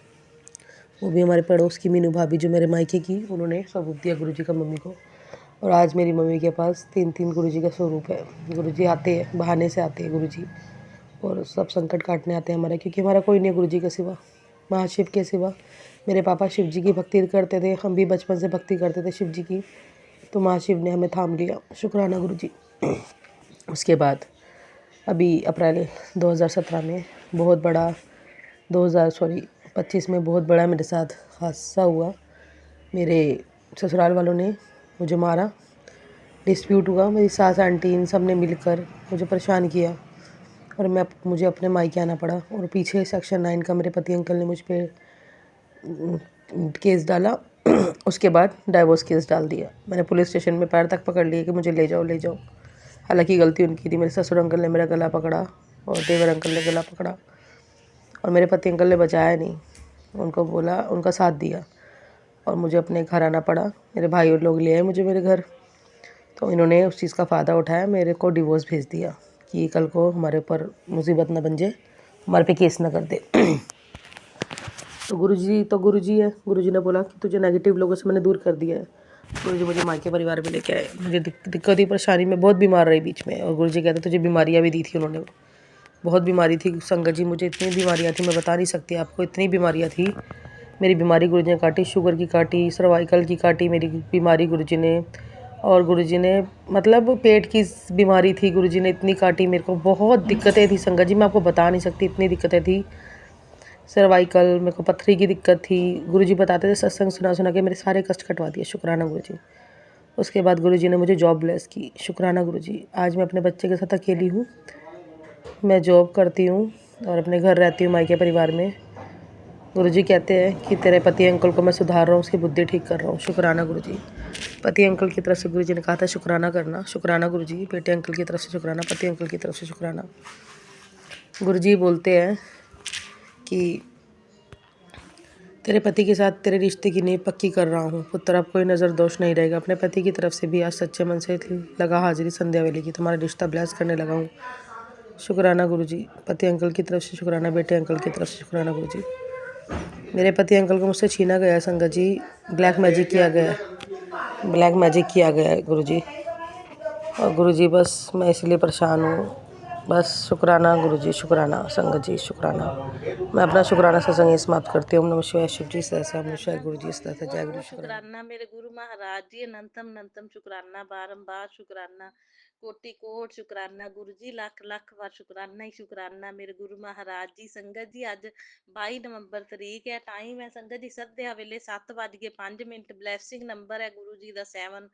वो भी हमारे पड़ोस की मीनू भाभी जो मेरे मायके की, उन्होंने स्वरूप दिया गुरुजी का मम्मी को। और आज मेरी मम्मी के पास 3 गुरुजी का स्वरूप है। गुरुजी आते हैं, बहाने से आते हैं गुरुजी, और सब संकट काटने आते हैं हमारे, क्योंकि हमारा कोई नहीं है गुरुजी के सिवा, महाशिव के सिवा। मेरे पापा शिव जी की भक्ति करते थे, हम भी बचपन से भक्ति करते थे शिव जी की। तो महाशिव ने हमें थाम लिया, शुक्राना गुरुजी। उसके बाद अभी अप्रैल 2017 में बहुत बड़ा 2025 में बहुत बड़ा मेरे साथ हादसा हुआ। मेरे ससुराल वालों ने मुझे मारा, डिस्प्यूट हुआ। मेरी सास आंटी इन सब ने मिलकर मुझे परेशान किया और मुझे अपने मायके आना पड़ा। और पीछे सेक्शन 9 का मेरे पति अंकल ने मुझ पर केस डाला। उसके बाद डाइवोर्स केस डाल दिया। मैंने पुलिस स्टेशन में पैर तक पकड़ लिए कि मुझे ले जाओ। हालांकि गलती उनकी थी। मेरे ससुर अंकल ने मेरा गला पकड़ा और देवर अंकल ने गला पकड़ा, और मेरे पति अंकल ने बचाया नहीं, उनको बोला, उनका साथ दिया, और मुझे अपने घर आना पड़ा। मेरे भाई और लोग ले आए मुझे मेरे घर। तो इन्होंने उस चीज़ का फ़ायदा उठाया, मेरे को डिवोर्स भेज दिया कि कल को हमारे ऊपर मुसीबत ना बन जाए, हमारे पे केस ना कर दे। तो गुरुजी है। गुरुजी ने बोला कि तुझे नेगेटिव लोगों से मैंने दूर कर दिया है। गुरुजी मुझे मायके परिवार में लेके आए। मुझे दिक्कत ही परेशानी में बहुत बीमार रही बीच में, और गुरुजी कहते तुझे बीमारियाँ भी दी थी उन्होंने। बहुत बीमारी थी संगत जी, मुझे इतनी बीमारियाँ थी मैं बता नहीं सकती आपको, इतनी बीमारियाँ थी। मेरी बीमारी गुरुजी ने काटी, शुगर की काटी, सर्वाइकल की काटी मेरी बीमारी गुरुजी ने, और गुरुजी ने मतलब पेट की बीमारी थी, गुरुजी ने इतनी काटी मेरे को, बहुत दिक्कतें थी संगत जी, मैं आपको बता नहीं सकती, इतनी दिक्कतें थी। सर्वाइकल, मेरे को पथरी की दिक्कत थी। गुरुजी बताते थे, सत्संग सुना सुना के मेरे सारे कष्ट कटवा दिए, शुक्राना गुरुजी। उसके बाद गुरुजी ने मुझे जॉब ब्लेस की, शुक्राना गुरुजी। आज मैं अपने बच्चे के साथ अकेली हूँ, मैं जॉब करती हूँ और अपने घर रहती हूँ मायके परिवार में। गुरुजी कहते हैं कि तेरे पति अंकल को मैं सुधार रहा हूँ, उसकी बुद्धि ठीक कर रहा हूँ, शुक्राना गुरुजी। पति अंकल की तरफ से गुरुजी ने कहा था शुक्राना करना, शुक्राना गुरुजी। बेटे अंकल की तरफ से शुक्राना, पति अंकल की तरफ से शुक्राना। गुरुजी बोलते हैं कि तेरे पति के साथ तेरे रिश्ते की नींव पक्की कर रहा हूँ पुत्र, अब कोई नज़र दोष नहीं रहेगा। अपने पति की तरफ से भी आज सच्चे मन से लगा हाजिरी संध्या वेले की, तुम्हारा रिश्ता ब्लेस करने लगा हूँ, शुक्राना गुरुजी। पति अंकल की तरफ से शुक्राना, बेटे अंकल की तरफ से शुक्राना गुरुजी। मेरे पति अंकल को मुझसे छीना गया है संगत जी, ब्लैक मैजिक किया गया है, ब्लैक मैजिक किया गया है गुरुजी। और गुरुजी बस मैं इसलिए परेशान हूँ, बस शुक्राना गुरुजी, शुक्राना संगत जी, शुक्राना। मैं अपना शुक्राना सत्संग यहीं समाप्त करती हूँ। ओम नमः शिवाय, शिव जी सहस्त्र, ओम नमः शिवाय, गुरु जी सहस्त्र, जय गुरु, शुक्राना। शुक्राना मेरे गुरु महाराज जी, अनंतम अनंतम शुक्राना, बारंबार शुक्राना, कोटि कोट शुक्राना गुरु जी, लख लख बार शुक्राना ही शुक्राना मेरे गुरु महाराज जी। संगत जी अज 22 नवंबर तरीक है, टाइम है संगत जी संध्या वेले 7:05, ब्लैसिंग नंबर है गुरु जी का 7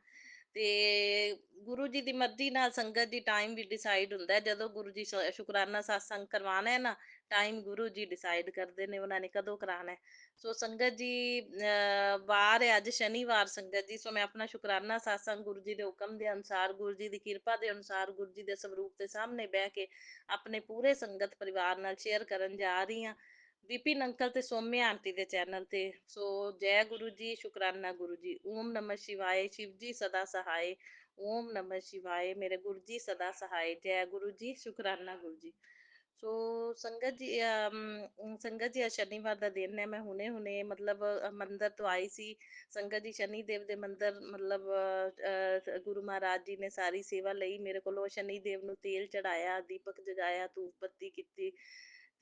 ਤੇ ਗੁਰੂ ਜੀ ਦੀ ਮਰਜ਼ੀ ਨਾਲ ਸੰਗਤ ਦੀ ਟਾਈਮ ਵੀ ਡਿਸਾਈਡ ਹੁੰਦਾ ਹੈ। ਜਦੋਂ ਗੁਰੂ ਜੀ ਸ਼ੁਕਰਾਨਾ satsang ਕਰਵਾਉਣਾ ਹੈ ਨਾ, ਟਾਈਮ ਗੁਰੂ ਜੀ ਡਿਸਾਈਡ ਕਰਦੇ ਨੇ ਉਹਨਾਂ ਨੇ ਕਦੋਂ ਕਰਾਉਣਾ ਹੈ। ਸੋ ਸੰਗਤ ਜੀ ਵਾਰ ਹੈ ਅੱਜ ਸ਼ਨੀਵਾਰ ਸੰਗਤ ਜੀ, ਸੋ ਮੈਂ ਆਪਣਾ ਸ਼ੁਕਰਾਨਾ satsang ਗੁਰੂ ਜੀ ਦੇ ਹੁਕਮ ਦੇ ਅਨੁਸਾਰ, ਗੁਰੂ ਜੀ ਦੀ ਕਿਰਪਾ ਦੇ ਅਨੁਸਾਰ, ਗੁਰੂ ਜੀ ਦੇ ਸਰੂਪ ਦੇ ਸਾਹਮਣੇ ਬਹਿ ਕੇ ਆਪਣੇ ਪੂਰੇ ਸੰਗਤ ਪਰਿਵਾਰ ਨਾਲ ਸ਼ੇਅਰ ਕਰਨ ਜਾ ਰਹੀ ਹਾਂ, ਵਿਪਿਨ ਅੰਕਲ ਤੇ ਸੌਮਿਆ ਆਂਟੀ ਦੇ ਚੈਨਲ ਤੇ। ਸੋ ਜੈ ਗੁਰੂ ਜੀ, ਸ਼ੁਕਰਾਨਾ ਗੁਰੂ ਜੀ। ਓਮ ਨਮः शिवाय, शिव जी सदा सहाय। ओम नमः शिवाय, मेरे गुरु जी सदा सहाय। जय गुरु जी, शुकराना गुरु जी। ਸੋ ਸੰਗਤ ਜੀ ਸੰਗਤ ਜੀ ਅੱਜ ਸ਼ਨੀਵਾਰ ਦਾ ਦਿਨ ਹੈ। ਮੈਂ ਹੁਣੇ ਹੁਣੇ ਮਤਲਬ ਮੰਦਿਰ ਤੋਂ ਆਈ ਸੀ ਸੰਗਤ ਜੀ, ਸ਼ਨੀ ਦੇਵ ਦੇ ਮੰਦਿਰ, ਮਤਲਬ ਗੁਰੂ ਮਹਾਰਾਜ ਜੀ ਨੇ ਸਾਰੀ ਸੇਵਾ ਲਈ ਮੇਰੇ ਕੋਲੋਂ, ਸ਼ਨੀ ਦੇਵ ਨੂੰ ਤੇਲ ਚੜਾਇਆ, ਦੀਪਕ ਜਗਾਇਆ, ਧੂਪ ਬੱਤੀ ਕੀਤੀ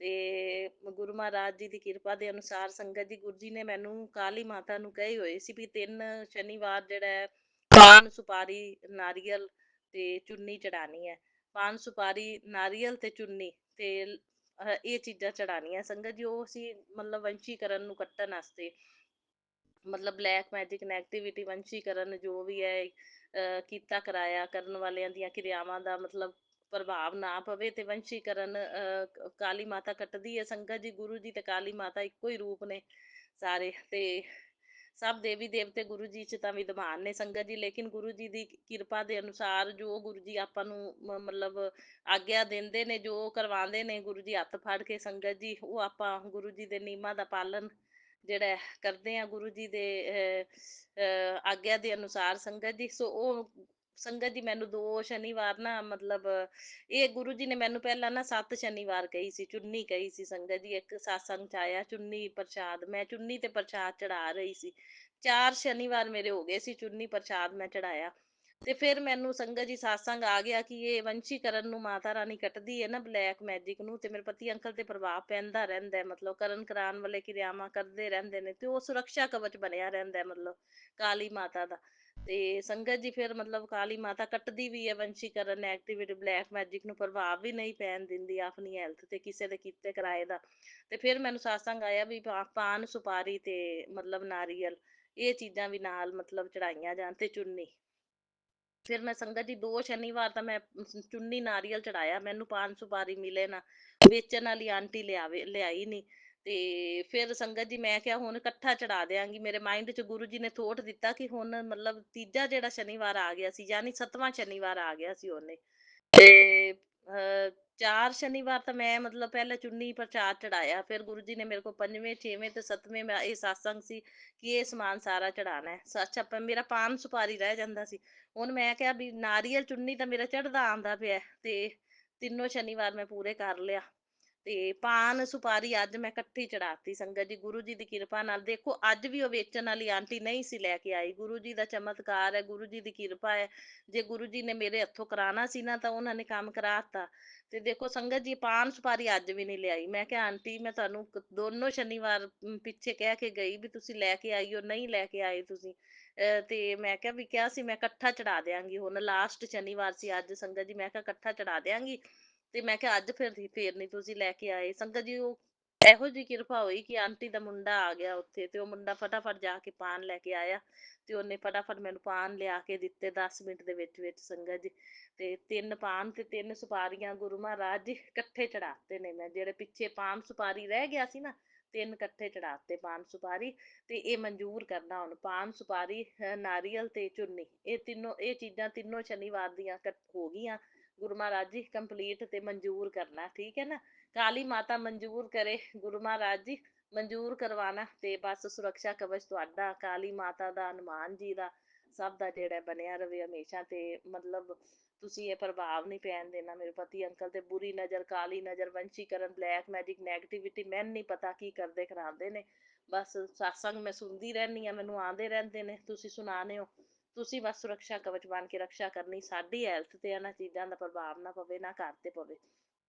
ਤੇ ਗੁਰੂ ਮਹਾਰਾਜ ਜੀ ਦੀ ਕਿਰਪਾ ਦੇ ਅਨੁਸਾਰ ਸੰਗਤ ਜੀ, ਗੁਰੂ ਜੀ ਨੇ ਮੈਨੂੰ ਕਾਲੀ ਮਾਤਾ ਨੂੰ ਕਹੇ ਹੋਏ ਸੀ ਵੀ 3 ਸ਼ਨੀਵਾਰ ਜਿਹੜਾ ਹੈ ਪਾਨ ਸੁਪਾਰੀ ਨਾਰੀਅਲ ਤੇ ਚੁੰਨੀ ਚੜਾਣੀ ਹੈ। ਪਾਨ ਸੁਪਾਰੀ ਨਾਰੀਅਲ ਤੇ ਚੁੰਨੀ ਤੇ ਇਹ ਚੀਜ਼ਾਂ ਚੜਾਣੀਆਂ ਸੰਗਤ ਜੀ। ਉਹ ਸੀ ਮਤਲਬ ਵੰਸ਼ੀਕਰਨ ਨੂੰ ਕੱਟਣ ਵਾਸਤੇ, ਮਤਲਬ ਬਲੈਕ ਮੈਜਿਕ ਨੈਗੇਟਿਵਿਟੀ ਵੰਸ਼ੀਕਰਨ ਜੋ ਵੀ ਹੈ ਕੀਤਾ ਕਰਾਇਆ ਕਰਨ ਵਾਲਿਆਂ ਦੀਆਂ ਕਿਰਿਆਵਾਂ ਦਾ ਮਤਲਬ ਪ੍ਰਭਾਵ ਨਾ ਪਵੇ ਤੇ ਵੰਸ਼ੀਕਰਨ ਕਾਲੀ ਮਾਤਾ ਕੱਟਦੀ ਹੈ ਸੰਗਤ ਜੀ। ਗੁਰੂ ਜੀ ਤੇ ਕਾਲੀ ਮਾਤਾ ਇੱਕੋ ਹੀ ਰੂਪ ਨੇ ਸਾਰੇ, ਤੇ ਸਭ ਦੇਵੀ ਦੇਵਤੇ ਗੁਰੂ ਜੀ ਚ ਤਾਂ ਵਿਦਵਾਨ ਨੇ ਸੰਗਤ ਜੀ, ਲੇਕਿਨ ਗੁਰੂ ਜੀ ਦੀ ਕਿਰਪਾ ਦੇ ਅਨੁਸਾਰ ਜੋ ਗੁਰੂ ਜੀ ਆਪਾਂ ਨੂੰ ਮਤਲਬ ਆਗਿਆ ਦਿੰਦੇ ਨੇ, ਜੋ ਕਰਵਾਉਂਦੇ ਨੇ ਗੁਰੂ ਜੀ ਹੱਥ ਫੜ ਕੇ ਸੰਗਤ ਜੀ, ਉਹ ਆਪਾਂ ਗੁਰੂ ਜੀ ਦੇ ਨਿਯਮਾਂ ਦਾ ਪਾਲਨ ਜਿਹੜਾ ਕਰਦੇ ਆ ਗੁਰੂ ਜੀ ਦੇ ਆਗਿਆ ਦੇ ਅਨੁਸਾਰ ਸੰਗਤ ਜੀ। ਸੋ ਉਹ ਸੰਗਤ ਜੀ ਮੈਨੂੰ 2 ਸ਼ਨੀਵਾਰ ਨਾ ਮਤਲਬ ਇਹ ਗੁਰੂ ਜੀ ਨੇ ਮੈਨੂੰ ਪਹਿਲਾਂ ਨਾ 7 ਸ਼ਨੀਵਾਰ ਕਹੀ ਸੀ, ਚੁੰਨੀ ਕਹੀ ਸੀ ਸੰਗਤ ਜੀ। ਇੱਕ satsang ਚ ਆਇਆ ਚੁੰਨੀ ਪ੍ਰਸ਼ਾਦ, ਮੈਂ ਚੁੰਨੀ ਤੇ ਪ੍ਰਸ਼ਾਦ ਚੜਾ ਰਹੀ ਸੀ। 4 ਸ਼ਨੀਵਾਰ ਮੇਰੇ ਹੋ ਗਏ ਸੀ ਚੁੰਨੀ ਪ੍ਰਸ਼ਾਦ ਮੈਂ ਚੜਾਇਆ। ਤੇ ਫਿਰ ਮੈਨੂੰ ਸੰਗਤ ਜੀ satsang ਆ ਗਿਆ ਕਿ ਇਹ ਵੰਸ਼ੀਕਰਨ ਨੂੰ ਮਾਤਾ ਰਾਣੀ ਕੱਟਦੀ ਹੈ ਨਾ, ਬਲੈਕ ਮੈਜਿਕ ਨੂੰ, ਤੇ ਮੇਰੇ ਪਤੀ ਅੰਕਲ ਤੇ ਪ੍ਰਭਾਵ ਪੈਂਦਾ ਰਹਿੰਦਾ ਹੈ, ਮਤਲਬ ਕਰਨ ਕਰਾਉਣ ਵਾਲੇ ਕਿਰਿਆਵਾਂ ਕਰਦੇ ਰਹਿੰਦੇ ਨੇ ਤੇ ਉਹ ਸੁਰੱਖਿਆ ਕਵਚ ਬਣਿਆ ਰਹਿੰਦਾ ਹੈ ਮਤਲਬ ਕਾਲੀ ਮਾਤਾ ਦਾ। ਤੇ ਸੰਗਤ ਜੀ ਫਿਰ ਮਤਲਬ ਕਾਲੀ ਮਾਤਾ ਕੱਟਦੀ ਵੀ ਹੈ ਵੰਸ਼ੀਕਰਨ ਐਕਟੀਵਿਟੀ, ਬਲੈਕ ਮੈਜਿਕ ਨੂੰ ਪ੍ਰਭਾਵ ਵੀ ਨਹੀਂ ਪੈਣ ਦਿੰਦੀ ਆਪਣੀ ਹੈਲਥ ਤੇ ਕਿਸੇ ਦੇ ਕੀਤੇ ਕਿਰਾਏ ਦਾ। ਤੇ ਫਿਰ ਮੈਨੂੰ satsang ਆਇਆ ਵੀ ਪਾਨ ਸੁਪਾਰੀ ਤੇ ਮਤਲਬ ਨਾਰੀਅਲ ਇਹ ਚੀਜ਼ਾਂ ਵੀ ਨਾਲ ਮਤਲਬ ਚੜਾਈਆਂ ਜਾਣ ਤੇ ਚੁੰਨੀ। ਫਿਰ ਮੈਂ ਸੰਗਤ ਜੀ 2 ਸ਼ਨੀਵਾਰ ਤਾਂ ਮੈਂ ਚੁੰਨੀ ਨਾਰੀਅਲ ਚੜਾਇਆ, ਮੈਨੂੰ ਪਾਨ ਸੁਪਾਰੀ ਮਿਲੇ ਨਾ, ਵੇਚਣ ਵਾਲੀ ਆਂਟੀ ਲਿਆਈ ਨਹੀਂ। ਤੇ ਫਿਰ ਸੰਗਤ ਜੀ ਮੈਂ ਕਿਹਾ ਹੁਣ ਇਕੱਠਾ ਚੜਾ ਦਿਆਂਗੀ। ਮੇਰੇ ਮਾਇੰਡ 'ਚ ਗੁਰੂ ਜੀ ਨੇ ਥੋਟ ਦਿੱਤਾ ਕਿ ਹੁਣ ਮਤਲਬ ਤੀਜਾ ਜਿਹੜਾ ਸ਼ਨੀਵਾਰ ਆ ਗਿਆ ਸੀ, ਯਾਨੀ 7ਵਾਂ ਸ਼ਨੀਵਾਰ ਆ ਗਿਆ ਸੀ ਉਹਨੇ। ਤੇ 4 ਸ਼ਨੀਵਾਰ ਤਾਂ ਮੈਂ ਮਤਲਬ ਪਹਿਲੇ ਚੁੰਨੀ ਪ੍ਰਸ਼ਾਦ ਚੜਾਇਆ, ਫਿਰ ਗੁਰੂ ਜੀ ਨੇ ਮੇਰੇ ਕੋਲ 5ਵੇਂ 6ਵੇਂ ਤੇ 7ਵੇਂ ਮੈਂ ਇਹ satsang ਸੀ ਕਿ ਇਹ ਸਮਾਨ ਸਾਰਾ ਚੜਾਉਣਾ ਹੈ। ਅੱਛਾ ਮੇਰਾ ਪਾਨ ਸੁਪਾਰੀ ਰਹਿ ਜਾਂਦਾ ਸੀ। ਹੁਣ ਮੈਂ ਕਿਹਾ ਵੀ ਨਾਰੀਅਲ ਚੁੰਨੀ ਤਾਂ ਮੇਰਾ ਚੜਦਾ ਆਂਦਾ ਪਿਆ ਤੇ ਤਿੰਨੋਂ ਸ਼ਨੀਵਾਰ ਮੈਂ ਪੂਰੇ ਕਰ ਲਿਆ। ਤੇ ਪਾਨ ਸੁਪਾਰੀ ਅੱਜ ਮੈਂ ਇਕੱਠੀ ਚੜਾਤੀ ਸੰਗਤ ਜੀ, ਗੁਰੂ ਜੀ ਦੀ ਕਿਰਪਾ ਨਾਲ। ਦੇਖੋ ਅੱਜ ਵੀ ਉਹ ਵੇਚਣ ਵਾਲੀ ਆਂਟੀ ਨਹੀਂ ਸੀ ਲੈ ਕੇ ਆਈ, ਗੁਰੂ ਜੀ ਦਾ ਚਮਤਕਾਰ ਹੈ, ਗੁਰੂ ਜੀ ਦੀ ਕਿਰਪਾ ਹੈ। ਜੇ ਗੁਰੂ ਜੀ ਨੇ ਮੇਰੇ ਹੱਥੋਂ ਕਰਾਉਣਾ ਸੀ ਨਾ ਤਾਂ ਉਹਨਾਂ ਨੇ ਕੰਮ ਕਰਾਤਾ। ਤੇ ਦੇਖੋ ਸੰਗਤ ਜੀ, ਪਾਨ ਸੁਪਾਰੀ ਅੱਜ ਵੀ ਨਹੀਂ ਲਿਆਈ। ਮੈਂ ਕਿਹਾ ਆਂਟੀ ਮੈਂ ਤੁਹਾਨੂੰ ਦੋਨੋਂ ਸ਼ਨੀਵਾਰ ਪਿੱਛੇ ਕਹਿ ਕੇ ਗਈ ਵੀ ਤੁਸੀਂ ਲੈ ਕੇ ਆਈਓ, ਨਹੀਂ ਲੈ ਕੇ ਆਏ ਤੁਸੀਂ। ਤੇ ਮੈਂ ਕਿਹਾ ਵੀ ਕਿਹਾ ਸੀ ਮੈਂ ਇਕੱਠਾ ਚੜਾ ਦਿਆਂਗੀ, ਹੁਣ ਲਾਸਟ ਸ਼ਨੀਵਾਰ ਸੀ ਅੱਜ ਸੰਗਤ ਜੀ, ਮੈਂ ਕਿਹਾ ਇਕੱਠਾ ਚੜਾ ਦਿਆਂਗੀ। ਤੇ ਮੈਂ ਕਿਹਾ ਅੱਜ ਫੇਰ ਨਹੀਂ ਤੁਸੀਂ ਲੈ ਕੇ ਆਏ ਸੰਗਤ ਜੀ। ਉਹ ਇਹੋ ਜਿਹੀ ਕਿਰਪਾ ਹੋਈ ਕਿ ਆਂਟੀ ਦਾ ਮੁੰਡਾ ਆ ਗਿਆ ਉੱਥੇ, ਤੇ ਉਹ ਮੁੰਡਾ ਫਟਾਫਟ ਜਾ ਕੇ ਪਾਨ ਲੈ ਕੇ ਆਇਆ, ਤੇ ਉਹਨੇ ਫਟਾਫਟ ਮੈਨੂੰ ਪਾਨ ਲਿਆ ਕੇ ਦਿੱਤੇ 10 ਮਿੰਟ ਦੇ ਵਿੱਚ ਸੰਗਤ ਜੀ। ਤੇ 3 ਪਾਨ ਤੇ 3 ਸੁਪਾਰੀਆਂ ਗੁਰੂ ਮਹਾਰਾਜ ਜੀ ਇਕੱਠੇ ਚੜਾਤੇ ਨੇ ਮੈਂ, ਜਿਹੜੇ ਪਿੱਛੇ ਪਾਨ ਸੁਪਾਰੀ ਰਹਿ ਗਿਆ ਸੀ ਨਾ, 3 ਇਕੱਠੇ ਚੜਾਤੇ ਪਾਨ ਸੁਪਾਰੀ। ਤੇ ਇਹ ਮਨਜ਼ੂਰ ਕਰਨਾ ਹੁਣ, ਪਾਨ ਸੁਪਾਰੀ ਨਾਰੀਅਲ ਤੇ ਚੁੰਨੀ, ਇਹ ਚੀਜ਼ਾਂ ਤਿੰਨੋਂ ਸ਼ਨੀਵਾਰ ਦੀਆਂ ਹੋ ਗਈਆਂ। ਗੁਰੂ ਮਹਾਰਾਜ ਜੀ ਕੰਪਲੀਟ ਤੇ ਮਨਜ਼ੂਰ ਕਰਨਾ, ਠੀਕ ਹੈ ਨਾ। ਕਾਲੀ ਮਾਤਾ ਮਨਜ਼ੂਰ ਕਰੇ ਗੁਰੂ ਮਹਾਰਾਜ ਜੀ, ਮਨਜ਼ੂਰ ਕਰਵਾਣਾ। ਤੇ ਬਸ ਸੁਰੱਖਿਆ ਕਵਚ ਤੁਹਾਡਾ, ਕਾਲੀ ਮਾਤਾ ਦਾ, ਹਨੂਮਾਨ ਜੀ ਦਾ, ਸਭ ਦਾ ਜਿਹੜਾ ਬਣਿਆ ਰਵੇ ਹਮੇਸ਼ਾ। ਤੇ ਮਤਲਬ ਤੁਸੀਂ ਇਹ ਪ੍ਰਭਾਵ ਨਹੀਂ ਪੈਣ ਦੇਣਾ ਮੇਰੇ ਪਤੀ ਅੰਕਲ ਤੇ। ਬੁਰੀ ਨਜ਼ਰ, ਕਾਲੀ ਨਜ਼ਰ, ਵੰਸ਼ੀਕਰਨ, ਬਲੈਕ ਮੈਜਿਕ, ਨੈਗੇਟਿਵਿਟੀ, ਮੈਨੂੰ ਨਹੀਂ ਪਤਾ ਕੀ ਕਰਦੇ ਕਰਾਉਂਦੇ ਨੇ। ਬਸ ਸਤਸੰਗ ਮੈਂ ਸੁਣਦੀ ਰਹਿੰਦੀ ਹਾਂ, ਮੈਨੂੰ ਆਉਂਦੇ ਰਹਿੰਦੇ ਨੇ, ਤੁਸੀਂ ਸੁਣਾਉਂਦੇ ਹੋ। ਤੁਸੀਂ ਬਸ ਸੁਰੱਖਿਆ ਕਵਚ ਬਣ ਕੇ ਰਕਸ਼ਾ ਕਰਨੀ, ਸਾਡੀ ਹੈਲਥ ਤੇ ਇਹਨਾਂ ਚੀਜ਼ਾਂ ਦਾ ਪ੍ਰਭਾਵ ਨਾ ਪਵੇ, ਨਾ ਘਰ ਤੇ ਪਵੇ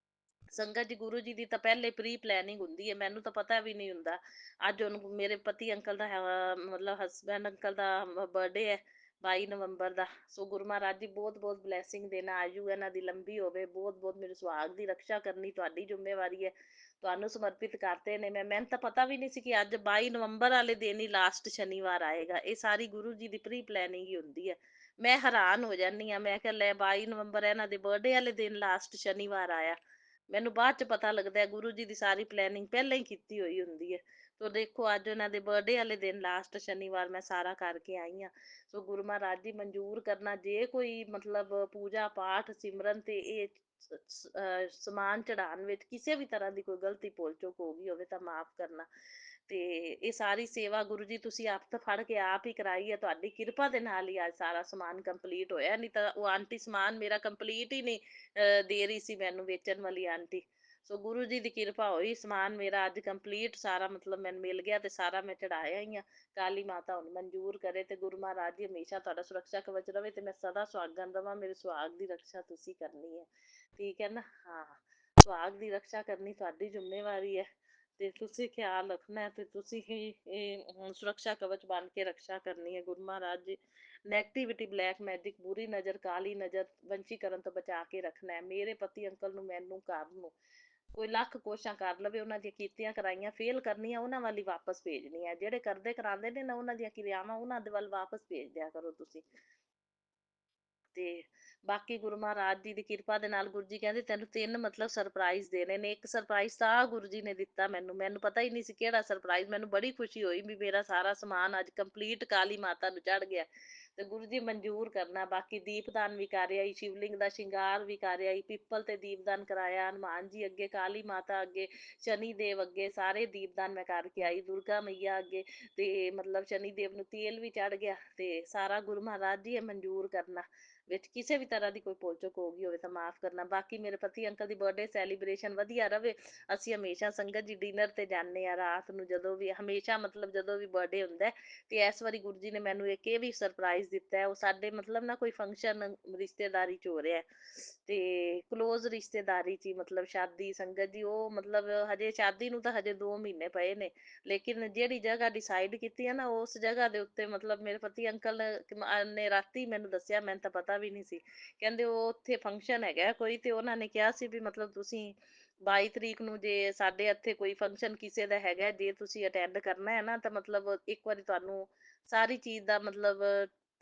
ਸੰਗਤ ਜੀ। ਗੁਰੂ ਜੀ ਦੀ ਤਾਂ ਪਹਿਲੇ ਪ੍ਰੀ ਪਲੈਨਿੰਗ ਹੁੰਦੀ ਹੈ, ਮੈਨੂੰ ਤਾਂ ਪਤਾ ਵੀ ਨਹੀਂ ਹੁੰਦਾ। ਅੱਜ ਉਹਨੂੰ ਮੇਰੇ ਪਤੀ ਅੰਕਲ ਦਾ ਮਤਲਬ ਹਸਬੈਂਡ ਅੰਕਲ ਦਾ ਬਰਥਡੇ ਹੈ 22 ਨਵੰਬਰ ਦਾ। ਸੋ ਗੁਰੂ ਮਹਾਰਾਜ ਜੀ ਬਹੁਤ ਬਹੁਤ ਬਲੈਸਿੰਗ ਦੇਣਾ, ਆਯੂ ਇਹਨਾਂ ਦੀ ਲੰਬੀ ਹੋਵੇ, ਬਹੁਤ ਬਹੁਤ ਮੇਰੇ ਸੁਹਾਗ ਦੀ ਰਕਸ਼ਾ ਕਰਨੀ ਤੁਹਾਡੀ ਜ਼ਿੰਮੇਵਾਰੀ ਹੈ। ਤੁਹਾਨੂੰ ਸਮਰਪਿਤ ਕਰਤੇ ਨੇ ਮੈਂ। ਮੈਨੂੰ ਤਾਂ ਪਤਾ ਵੀ ਨਹੀਂ ਸੀ ਕਿ ਅੱਜ 22 ਨਵੰਬਰ ਵਾਲੇ ਦਿਨ ਹੀ ਲਾਸਟ ਸ਼ਨੀਵਾਰ ਆਏਗਾ। ਇਹ ਸਾਰੀ ਗੁਰੂ ਜੀ ਦੀ ਪ੍ਰੀ ਪਲੈਨਿੰਗ ਹੀ ਹੁੰਦੀ ਹੈ। ਮੈਂ ਹੈਰਾਨ ਹੋ ਜਾਂਦੀ ਹਾਂ, ਮੈਂ ਕਿਹਾ ਲੈ 22 ਨਵੰਬਰ ਇਹਨਾਂ ਦੇ ਬਰਥਡੇ ਵਾਲੇ ਦਿਨ ਲਾਸਟ ਸ਼ਨੀਵਾਰ ਆਇਆ। ਮੈਨੂੰ ਬਾਅਦ ਚ ਪਤਾ ਲੱਗਦਾ ਗੁਰੂ ਜੀ ਦੀ ਸਾਰੀ ਪਲੈਨਿੰਗ ਪਹਿਲਾਂ ਹੀ ਕੀਤੀ ਹੋਈ ਹੁੰਦੀ ਹੈ। ਤੋ ਦੇਖੋ ਅੱਜ ਉਹਨਾਂ ਦੇ ਬਰਥਡੇ ਵਾਲੇ ਦਿਨ ਲਾਸਟ ਸ਼ਨੀਵਾਰ ਮੈਂ ਸਾਰਾ ਕਰਕੇ ਆਈ ਹਾਂ। ਸੋ ਗੁਰੂ ਮਹਾਰਾਜ ਜੀ ਮਨਜ਼ੂਰ ਕਰਨਾ, ਜੇ ਕੋਈ ਮਤਲਬ ਪੂਜਾ ਪਾਠ ਸਿਮਰਨ ਤੇ ਇਹ ਸਮਾਨ ਚੜਾਉਣ ਵਿੱਚ ਕਿਸੇ ਵੀ ਤਰ੍ਹਾਂ ਦੀ ਕੋਈ ਗਲਤੀ ਭੁੱਲ ਚੁੱਕ ਹੋ ਗਈ ਹੋਵੇ ਤਾਂ ਮਾਫ ਕਰਨਾ। ਤੇ ਇਹ ਸਾਰੀ ਸੇਵਾ ਗੁਰੂ ਜੀ ਤੁਸੀਂ ਆਪ ਤਾਂ ਫੜ ਕੇ ਆਪ ਹੀ ਕਰਾਈ ਹੈ, ਤੁਹਾਡੀ ਕਿਰਪਾ ਦੇ ਨਾਲ ਹੀ ਅੱਜ ਸਾਰਾ ਸਮਾਨ ਕੰਪਲੀਟ ਹੋਇਆ। ਨਹੀਂ ਤਾਂ ਉਹ ਆਂਟੀ ਸਮਾਨ ਮੇਰਾ ਕੰਪਲੀਟ ਹੀ ਨਹੀਂ ਦੇ ਰਹੀ ਸੀ ਮੈਨੂੰ, ਵੇਚਣ ਵਾਲੀ ਆਂਟੀ। ਸੋ ਗੁਰੂ ਜੀ ਦੀ ਕਿਰਪਾ ਹੋਈ, ਸਮਾਨ ਮੇਰਾ ਅੱਜ ਕੰਪਲੀਟ ਸਾਰਾ ਮਤਲਬ ਮੈਨੂੰ ਮਿਲ ਗਿਆ ਤੇ ਸਾਰਾ ਮੈਂ ਚੜਾਇਆ ਹੀ ਆ। ਕਾਲੀ ਮਾਤਾ ਹੁਣ ਮਨਜ਼ੂਰ ਕਰੇ ਤੇ ਗੁਰੂ ਮਹਾਰਾਜ ਜੀ ਹਮੇਸ਼ਾ ਤੁਹਾਡਾ ਸੁਰੱਖਿਆ ਕਵਚ ਰਵੇ ਤੇ ਮੈਂ ਸਦਾ ਸੁਹਾਗਣ ਰਵਾਂ। ਮੇਰੇ ਸੁਹਾਗ ਦੀ ਰਕਸ਼ਾ ਤੁਸੀਂ ਕਰਨੀ ਹੈ, ਠੀਕ ਹੈ ਨਾ। ਹਾਂ, ਸੁਹਾਗ ਦੀ ਰਕਸ਼ਾ ਕਰਨੀ ਤੁਹਾਡੀ ਜ਼ਿੰਮੇਵਾਰੀ ਹੈ ਤੇ ਤੁਸੀਂ ਖਿਆਲ ਰੱਖਣਾ ਤੇ ਤੁਸੀਂ ਹੀ ਇਹ ਹੁਣ ਸੁਰੱਖਿਆ ਕਵਚ ਬਣ ਕੇ ਰਕਸ਼ਾ ਕਰਨੀ ਹੈ। Guru Maharaj ji negativity, black magic, ਬੁਰੀ ਨਜ਼ਰ, ਕਾਲੀ ਨਜ਼ਰ, ਵੰਸ਼ੀਕਰਨ ਤੋਂ ਬਚਾ ਕੇ ਰੱਖਣਾ ਹੈ। ਮੇਰੇ ਪਤੀ ਅੰਕਲ ਨੂੰ, ਮੈਨੂੰ, ਘਰ ਨੂੰ ਕੋਈ ਲੱਖ ਕੋਸ਼ਿਸ਼ਾਂ ਕਰ ਲਵੇ, ਉਹਨਾਂ ਦੀਆਂ ਕੀਤੀਆਂ ਕਰਾਈਆਂ ਫੇਲ ਕਰਨੀਆਂ, ਉਹਨਾਂ ਵੱਲ ਹੀ ਵਾਪਸ ਭੇਜਣੀ ਹੈ। ਜਿਹੜੇ ਕਰਦੇ ਕਰਾਉਂਦੇ ਨੇ ਨਾ ਉਹਨਾਂ ਦੀਆਂ ਕਿਰਿਆਵਾਂ ਉਹਨਾਂ ਦੇ ਵੱਲ ਵਾਪਸ ਭੇਜ ਦਿਆ ਕਰੋ ਤੁਸੀਂ। ਤੇ ਬਾਕੀ ਗੁਰੂ ਮਹਾਰਾਜ ਜੀ ਦੀ ਕਿਰਪਾ ਦੇ ਨਾਲ ਗੁਰੂ ਜੀ ਕਹਿੰਦੇ ਤੈਨੂੰ 3 ਮਤਲਬ ਸਰਪ੍ਰਾਈਜ਼ ਦੇਣੇ ਨੇ। ਇੱਕ ਸਰਪ੍ਰਾਈਜ਼ ਤਾਂ ਗੁਰੂ ਜੀ ਨੇ ਦਿੱਤਾ ਮੈਨੂੰ ਪਤਾ ਹੀ ਨਹੀਂ ਸੀ ਕਿਹੜਾ ਸਰਪ੍ਰਾਈਜ਼। ਮੈਨੂੰ ਬੜੀ ਖੁਸ਼ੀ ਹੋਈ ਵੀ ਮੇਰਾ ਸਾਰਾ ਸਮਾਨ ਅੱਜ ਕੰਪਲੀਟ ਕਾਲੀ ਮਾਤਾ ਨੂੰ ਚੜ ਗਿਆ ਤੇ ਗੁਰੂ ਜੀ ਮਨਜ਼ੂਰ ਕਰਨਾ। ਬਾਕੀ ਦੀਪਦਾਨ ਵੀ ਕਰ ਆਈ, ਸ਼ਿਵਲਿੰਗ ਦਾ ਸ਼ਿੰਗਾਰ ਵੀ ਕਰ ਆਈ, ਪਿੱਪਲ ਤੇ ਦੀਪਦਾਨ ਕਰਾਇਆ, ਹਨੂਮਾਨ ਜੀ ਅੱਗੇ, ਕਾਲੀ ਮਾਤਾ ਅੱਗੇ, ਸ਼ਨੀ ਦੇਵ ਅੱਗੇ, ਸਾਰੇ ਦੀਪਦਾਨ ਮੈਂ ਕਰਕੇ ਆਈ, ਦੁਰਗਾ ਮਈਆ ਅੱਗੇ। ਤੇ ਮਤਲਬ ਸ਼ਨੀ ਦੇਵ ਨੂੰ ਤੇਲ ਵੀ ਚੜ ਗਿਆ ਤੇ ਸਾਰਾ ਗੁਰੂ ਮਹਾਰਾਜ ਜੀ ਇਹ ਮਨਜ਼ੂਰ ਕਰਨਾ। ਵਿੱਚ ਕਿਸੇ ਵੀ ਤਰ੍ਹਾਂ ਦੀ ਕੋਈ ਭੁੱਲ ਚੁੱਕ ਹੋ ਗਈ ਹੋਵੇ ਤਾਂ ਮਾਫ ਕਰਨਾ। ਬਾਕੀ ਮੇਰੇ ਪਤੀ ਅੰਕਲ ਦੀ ਬਰਥਡੇ ਸੈਲੀਬ੍ਰੇਸ਼ਨ ਵਧੀਆ ਰਵੇ। ਅਸੀਂ ਹਮੇਸ਼ਾ ਸੰਗਤ ਜੀ ਡਿਨਰ ਤੇ ਜਾਂਦੇ ਆ ਰਾਤ ਨੂੰ, ਜਦੋਂ ਵੀ ਹਮੇਸ਼ਾ ਮਤਲਬ ਜਦੋਂ ਵੀ ਬਰਥਡੇ ਹੁੰਦਾ। ਤੇ ਇਸ ਵਾਰੀ ਗੁਰੂ ਜੀ ਨੇ ਮੈਨੂੰ ਇੱਕ ਇਹ ਵੀ ਸਰਪ੍ਰਾਈਜ਼ ਦਿੱਤਾ ਹੈ। ਉਹ ਸਾਡੇ ਮਤਲਬ ਨਾ ਕੋਈ ਫੰਕਸ਼ਨ ਰਿਸ਼ਤੇਦਾਰੀ ਚ ਹੋ ਰਿਹਾ ਤੇ ਕਲੋਜ਼ ਰਿਸ਼ਤੇਦਾਰੀ ਚ ਮਤਲਬ ਸ਼ਾਦੀ ਸੰਗਤ ਜੀ। ਉਹ ਮਤਲਬ ਹਜੇ ਸ਼ਾਦੀ ਨੂੰ ਤਾਂ ਹਜੇ 2 ਮਹੀਨੇ ਪਏ ਨੇ, ਲੇਕਿਨ ਜਿਹੜੀ ਜਗ੍ਹਾ ਡਿਸਾਈਡ ਕੀਤੀ ਹੈ ਨਾ ਉਸ ਜਗ੍ਹਾ ਦੇ ਉੱਤੇ ਮਤਲਬ ਮੇਰੇ ਪਤੀ ਅੰਕਲ ਨੇ ਰਾਤੀ ਮੈਨੂੰ ਦੱਸਿਆ, ਮੈਨੂੰ ਤਾਂ ਪਤਾ ਵੀ ਨਹੀਂ ਸੀ। ਕਹਿੰਦੇ ਉਹ ਉੱਥੇ ਫੰਕਸ਼ਨ ਹੈਗਾ ਕੋਈ ਤੇ ਉਹਨਾਂ ਨੇ ਕਿਹਾ ਸੀ ਵੀ ਮਤਲਬ ਤੁਸੀਂ 22 ਤਰੀਕ ਨੂੰ ਜੇ ਸਾਡੇ ਇੱਥੇ ਕੋਈ ਫੰਕਸ਼ਨ ਕਿਸੇ ਦਾ ਹੈਗਾ, ਜੇ ਤੁਸੀਂ ਅਟੈਂਡ ਕਰਨਾ ਹੈ ਨਾ ਤਾਂ ਮਤਲਬ ਇੱਕ ਵਾਰੀ ਤੁਹਾਨੂੰ ਸਾਰੀ ਚੀਜ਼ ਦਾ ਮਤਲਬ